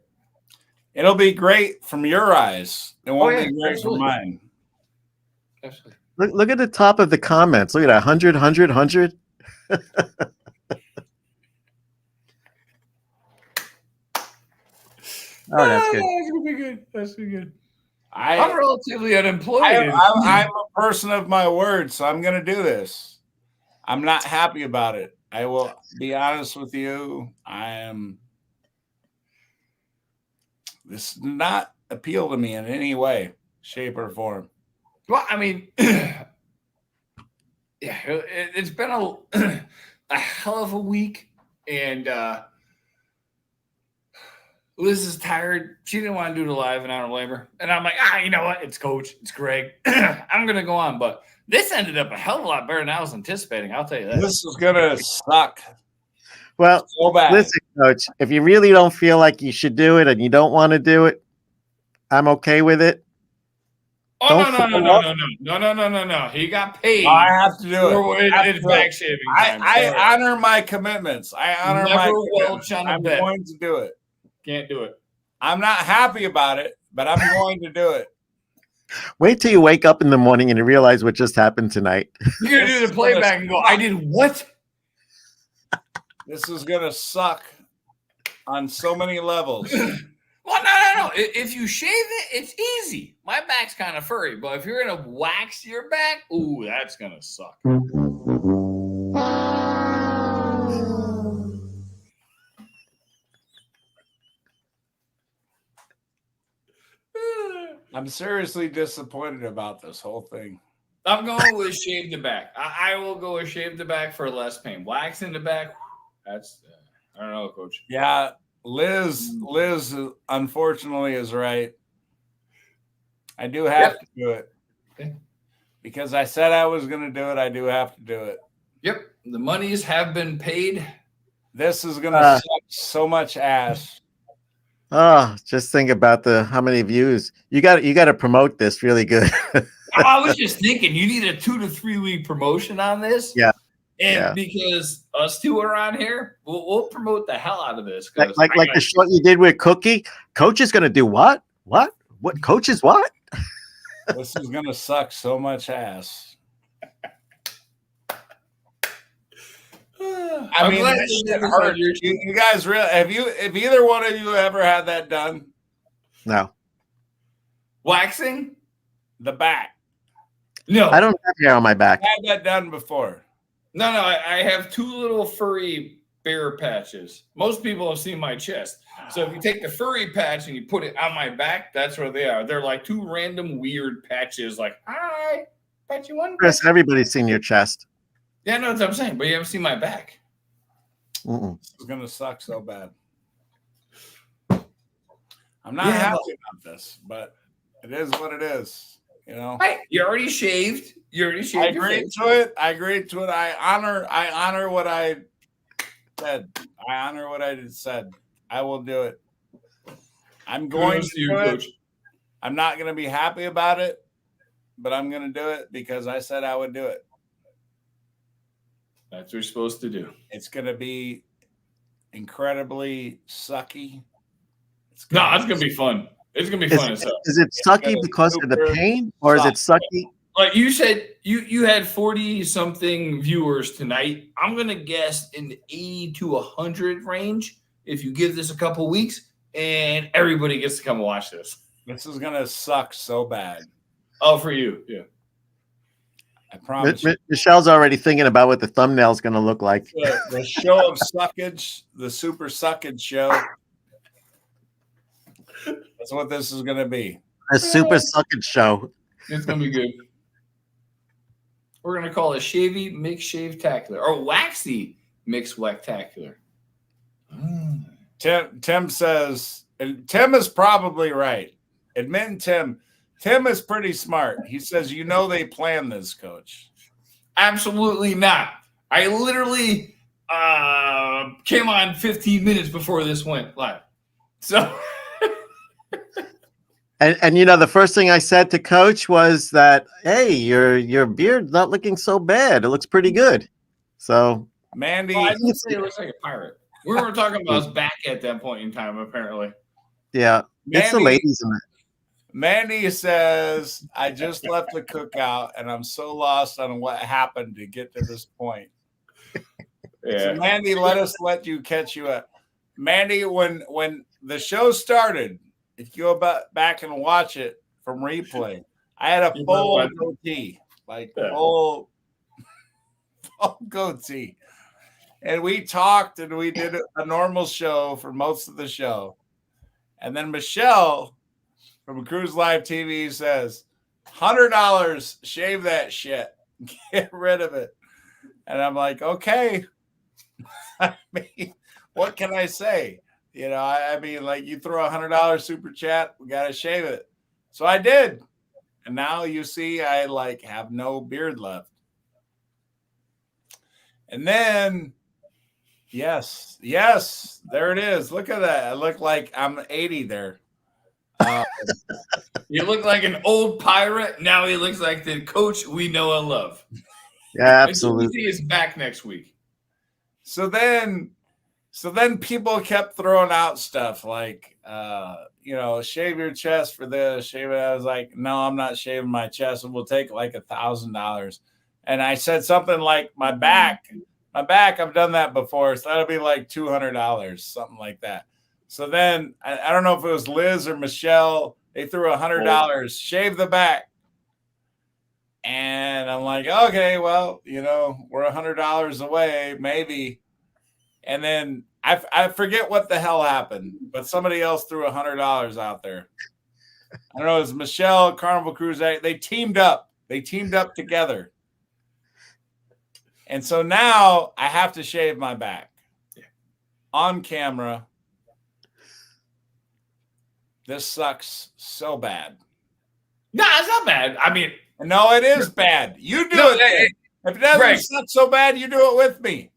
It'll be great from your eyes. It won't be great absolutely. from mine. Absolutely. Look at the top of the comments. Look at that. 100, 100, 100. Oh, that's good. That's gonna be good. That's gonna be good. I'm I'm relatively unemployed. I'm a person of my word, so I'm going to do this. I'm not happy about it. I will be honest with you. This does not appeal to me in any way, shape, or form. Well, I mean, yeah, it's been a hell of a week, and Liz is tired. She didn't want to do the live, and I don't blame her. And I'm like, you know what? It's Coach. It's Greg. I'm going to go on. But this ended up a hell of a lot better than I was anticipating. I'll tell you that. This is going to suck. Well, So bad. listen, Coach, if you really don't feel like you should do it and you don't want to do it, I'm okay with it. Oh, Don't no. He got paid. I have to do it. It's back shaving time. I honor my commitments. I honor my commitments. On a I'm bet. going to do it. Can't do it. I'm not happy about it, but I'm going to do it. Wait till you wake up in the morning and you realize what just happened tonight. You're going to do the playback and go, I did what? This is going to suck on so many levels. Well, no. If you shave it, it's easy. My back's kind of furry, but if you're going to wax your back, ooh, that's going to suck. I'm seriously disappointed about this whole thing. I'm going with shave the back. I will go with shave the back for less pain. Waxing the back, that's, I don't know, Coach. Yeah, Liz, unfortunately, is right. I do have to do it. Okay. Because I said I was going to do it. I do have to do it. Yep, the monies have been paid. This is going to suck so much ass. Oh, just think about how many views you got to promote this really good. I was just thinking you need a 2 to 3 week promotion on this. Yeah. And because us two are on here, we'll promote the hell out of this. Like the short you did with Cookie. Coach is going to do what? What? Coach is what? This is going to suck so much ass. I mean, this shit hurt. You guys really have either one of you ever had that done? No. Waxing? The back. No. I don't have hair on my back. I had that done before. No, I have 2 little furry bear patches. Most people have seen my chest. So if you take the furry patch and you put it on my back, that's where they are. They're like 2 random weird patches like, hi, patch you one. Chris, everybody's seen your chest. Yeah, no, that's what I'm saying, but you haven't seen my back. This is going to suck so bad. I'm not happy about this, but it is what it is. You know, you already shaved. I agreed to it. I honor what I said. I honor what I said. I will do it. I'm going to do it. I'm not going to be happy about it, but I'm going to do it because I said I would do it. That's what you're supposed to do. It's going to be incredibly sucky. It's going to be fun. It's going to be fun as hell. Is it sucky because of the pain, or is it sucky? Like you said, you had 40-something viewers tonight. I'm going to guess in the 80 to 100 range if you give this a couple weeks, and everybody gets to come watch this. This is going to suck so bad. Oh, for you. Yeah. I promise. Michelle's already thinking about what the thumbnail's going to look like. The show of suckage, the super suckage show. That's what this is going to be. A super suckage show. It's going to be good. We're going to call it Shavy Mix Shave-tacular or Waxy Mix Whacktacular. Tim says, and Tim is probably right. Admit Tim is pretty smart. He says, they planned this, Coach. Absolutely not. I literally came on 15 minutes before this went live. So... And the first thing I said to Coach was that, hey, your beard's not looking so bad. It looks pretty good. So Mandy, I didn't say it looks like a pirate. We were talking about his back at that point in time, apparently. Yeah, it's the ladies in it. Mandy says, I just left the cookout and I'm so lost on what happened to get to this point. Yeah. So Mandy, let you catch you up. Mandy, when the show started, if you go back and watch it from replay, I had a full goatee, full goatee. And we talked and we did a normal show for most of the show. And then Michelle from Cruise Live TV says, $100, shave that shit. Get rid of it. And I'm like, okay. I mean, what can I say? You know, I mean, like you throw $100 super chat, we got to shave it. So I did. And now you see, I like have no beard left. And then, yes, there it is. Look at that. I look like I'm 80 there. You look like an old pirate. Now he looks like the coach we know and love. Yeah, And absolutely. he is back next week. So then people kept throwing out stuff like, you know, shave your chest for this, shave it. I was like, no, I'm not shaving my chest. And we'll take like $1,000. And I said something like my back, I've done that before. So that'll be like $200, something like that. So then I don't know if it was Liz or Michelle. They threw $100, shave the back. And I'm like, okay, well, you know, we're $100 away, maybe. And then I forget what the hell happened, but somebody else threw $100 out there. I don't know, it was Michelle, Carnival Cruise. They teamed up. They teamed up together. And so now I have to shave my back on camera. This sucks so bad. No, it's not bad. I mean, no, it is bad. You do it. Hey, if it doesn't Greg, suck so bad, you do it with me.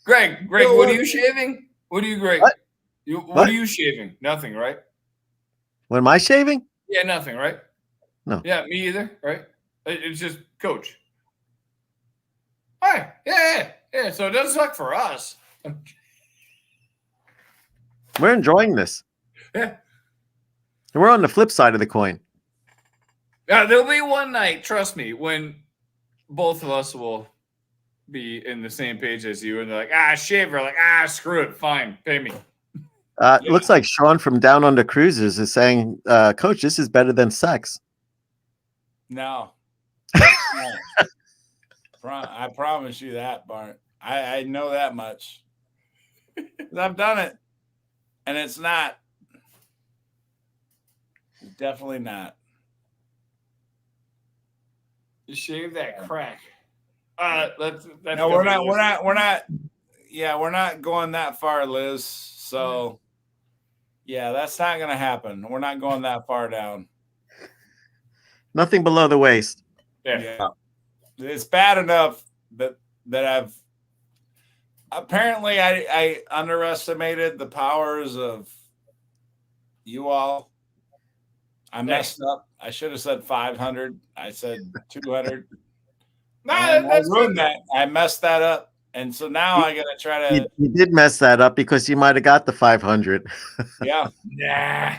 Greg, what are you shaving? What are you, Greg? What? What are you shaving? Nothing, right? What am I shaving? Yeah, nothing, right? No. Yeah, me either, right? It's just coach. All right. Yeah. So it doesn't suck for us. We're enjoying this. Yeah. And we're on the flip side of the coin. Yeah, there'll be one night, trust me, when both of us will be in the same page as you, and they're like, shave. We're like, screw it, fine, pay me. It looks like Sean from Down Under Cruises is saying, Coach, this is better than sex. No. I promise you that, Bart. I know that much. I've done it. And it's not. Definitely not. You shave that crack. That's no, we're not. Yeah, we're not going that far, Liz. So, yeah, that's not going to happen. We're not going that far down. Nothing below the waist. Yeah. It's bad enough that I've apparently I underestimated the powers of you all. I messed up. I should have said 500. I said 200. I ruined that. I messed that up. And so now I got to try to. You did mess that up because you might have got the 500. Yeah. Nah.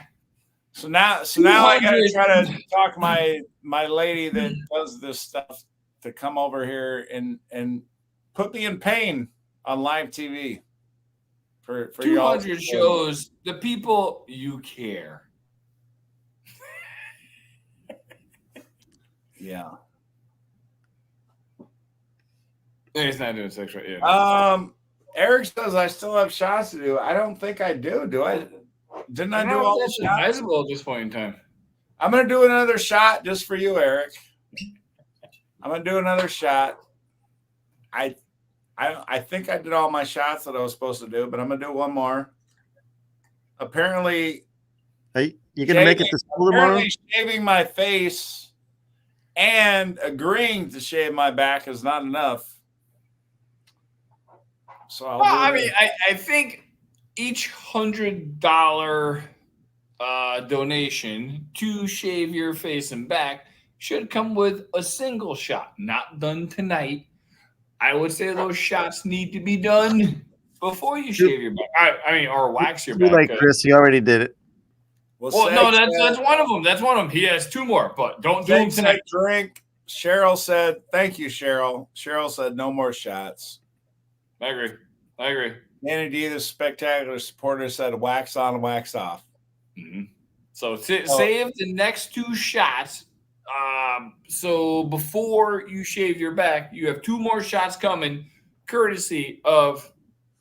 So now I got to try to talk my lady that does this stuff to come over here and put me in pain on live TV. For 200 shows the people you care. Yeah. He's not doing sex right yet. Eric says I still have shots to do. I don't think I do. Do I? Didn't I do all the shots? Advisable at this point in time. I'm gonna do another shot just for you, Eric. I'm gonna do another shot. I think I did all my shots that I was supposed to do, but I'm gonna do one more. Apparently, Hey, you gonna make it to school tomorrow? Apparently, shaving my face and agreeing to shave my back is not enough. So I think each $100 donation to shave your face and back should come with a single shot, not done tonight. I would say those shots need to be done before you shave your back. Or wax your back. Like Chris, you already did it. Well, no, that's one of them. That's one of them. He has two more, but don't do them tonight. Drink. Cheryl said, "Thank you, Cheryl." Cheryl said, "No more shots." I agree. Danny D, the spectacular supporter, said, "Wax on, wax off." Mm-hmm. So save the next two shots. So before you shave your back, you have two more shots coming, courtesy of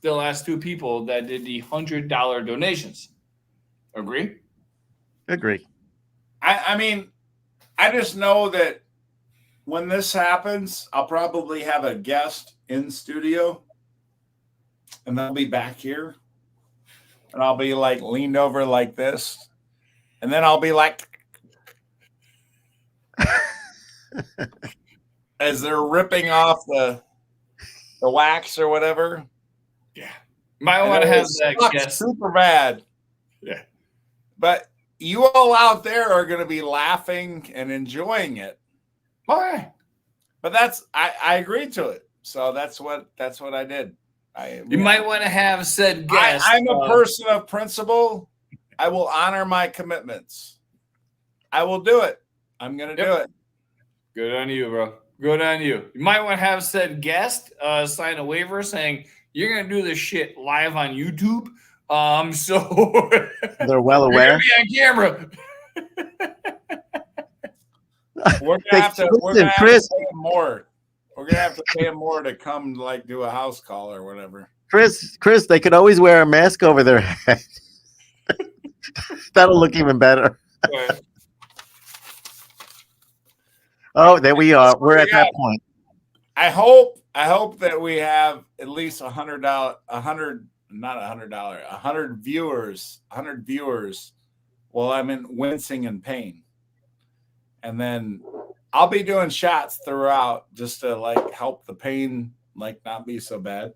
the last two people that did the $100 donations. Agree? Agree. I mean, I just know that when this happens, I'll probably have a guest in studio, and they'll be back here, and I'll be like leaned over like this, and then I'll be like, as they're ripping off the wax or whatever. Yeah, might want to have that guest. Super bad. Yeah, but you all out there are going to be laughing and enjoying it. All right. But I agreed to it. So that's what I did. You might want to have said guest. I'm a person of principle. I will honor my commitments. I will do it. I'm going to do it. Good on you, bro. Good on you. You might want to have said guest sign a waiver saying you're going to do this shit live on YouTube. So they're well aware. Be on camera. We're gonna have to pay him more. We're gonna have to pay him more to come like do a house call or whatever. Chris, they could always wear a mask over their head. That'll look even better. Right. Oh, there we are. We're at that point. I hope that we have at least $100 viewers while I'm in wincing and pain. And then I'll be doing shots throughout just to like help the pain like not be so bad.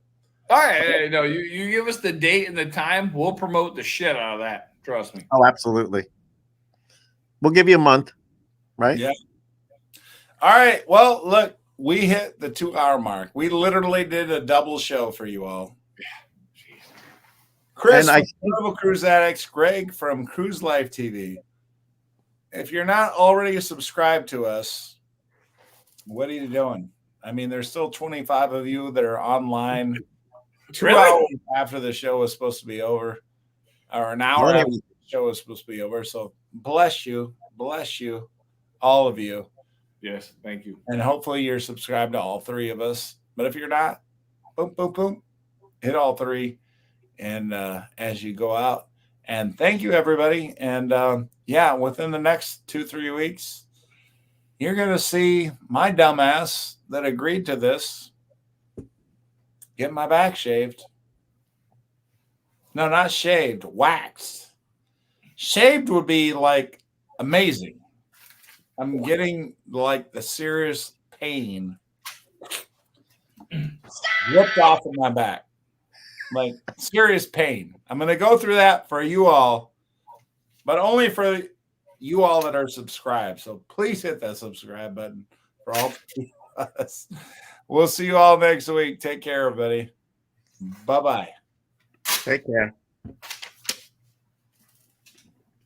All right. No, you give us the date and the time. We'll promote the shit out of that. Trust me. Oh, absolutely. We'll give you a month, right? Yeah. All right. Well, look, we hit the 2-hour mark. We literally did a double show for you all. Chris from Carnival Cruise Addicts, Greg from Cruise Life TV. If you're not already subscribed to us, what are you doing? I mean, there's still 25 of you that are online. 2 hours after the show was supposed to be over, or an hour after the show was supposed to be over. So bless you, all of you. Yes, thank you. And hopefully you're subscribed to all 3 of us. But if you're not, boom, boom, boom, hit all 3. And as you go out, and thank you, everybody. And yeah, within the next 2-3 weeks, you're going to see my dumbass that agreed to this get my back shaved. No, not shaved, waxed. Shaved would be like amazing. I'm getting like the serious pain ripped off of my back. Like serious pain. I'm going to go through that for you all, but only for you all that are subscribed. So please hit that subscribe button for all of us. We'll see you all next week. Take care, everybody. Bye-bye. Take care.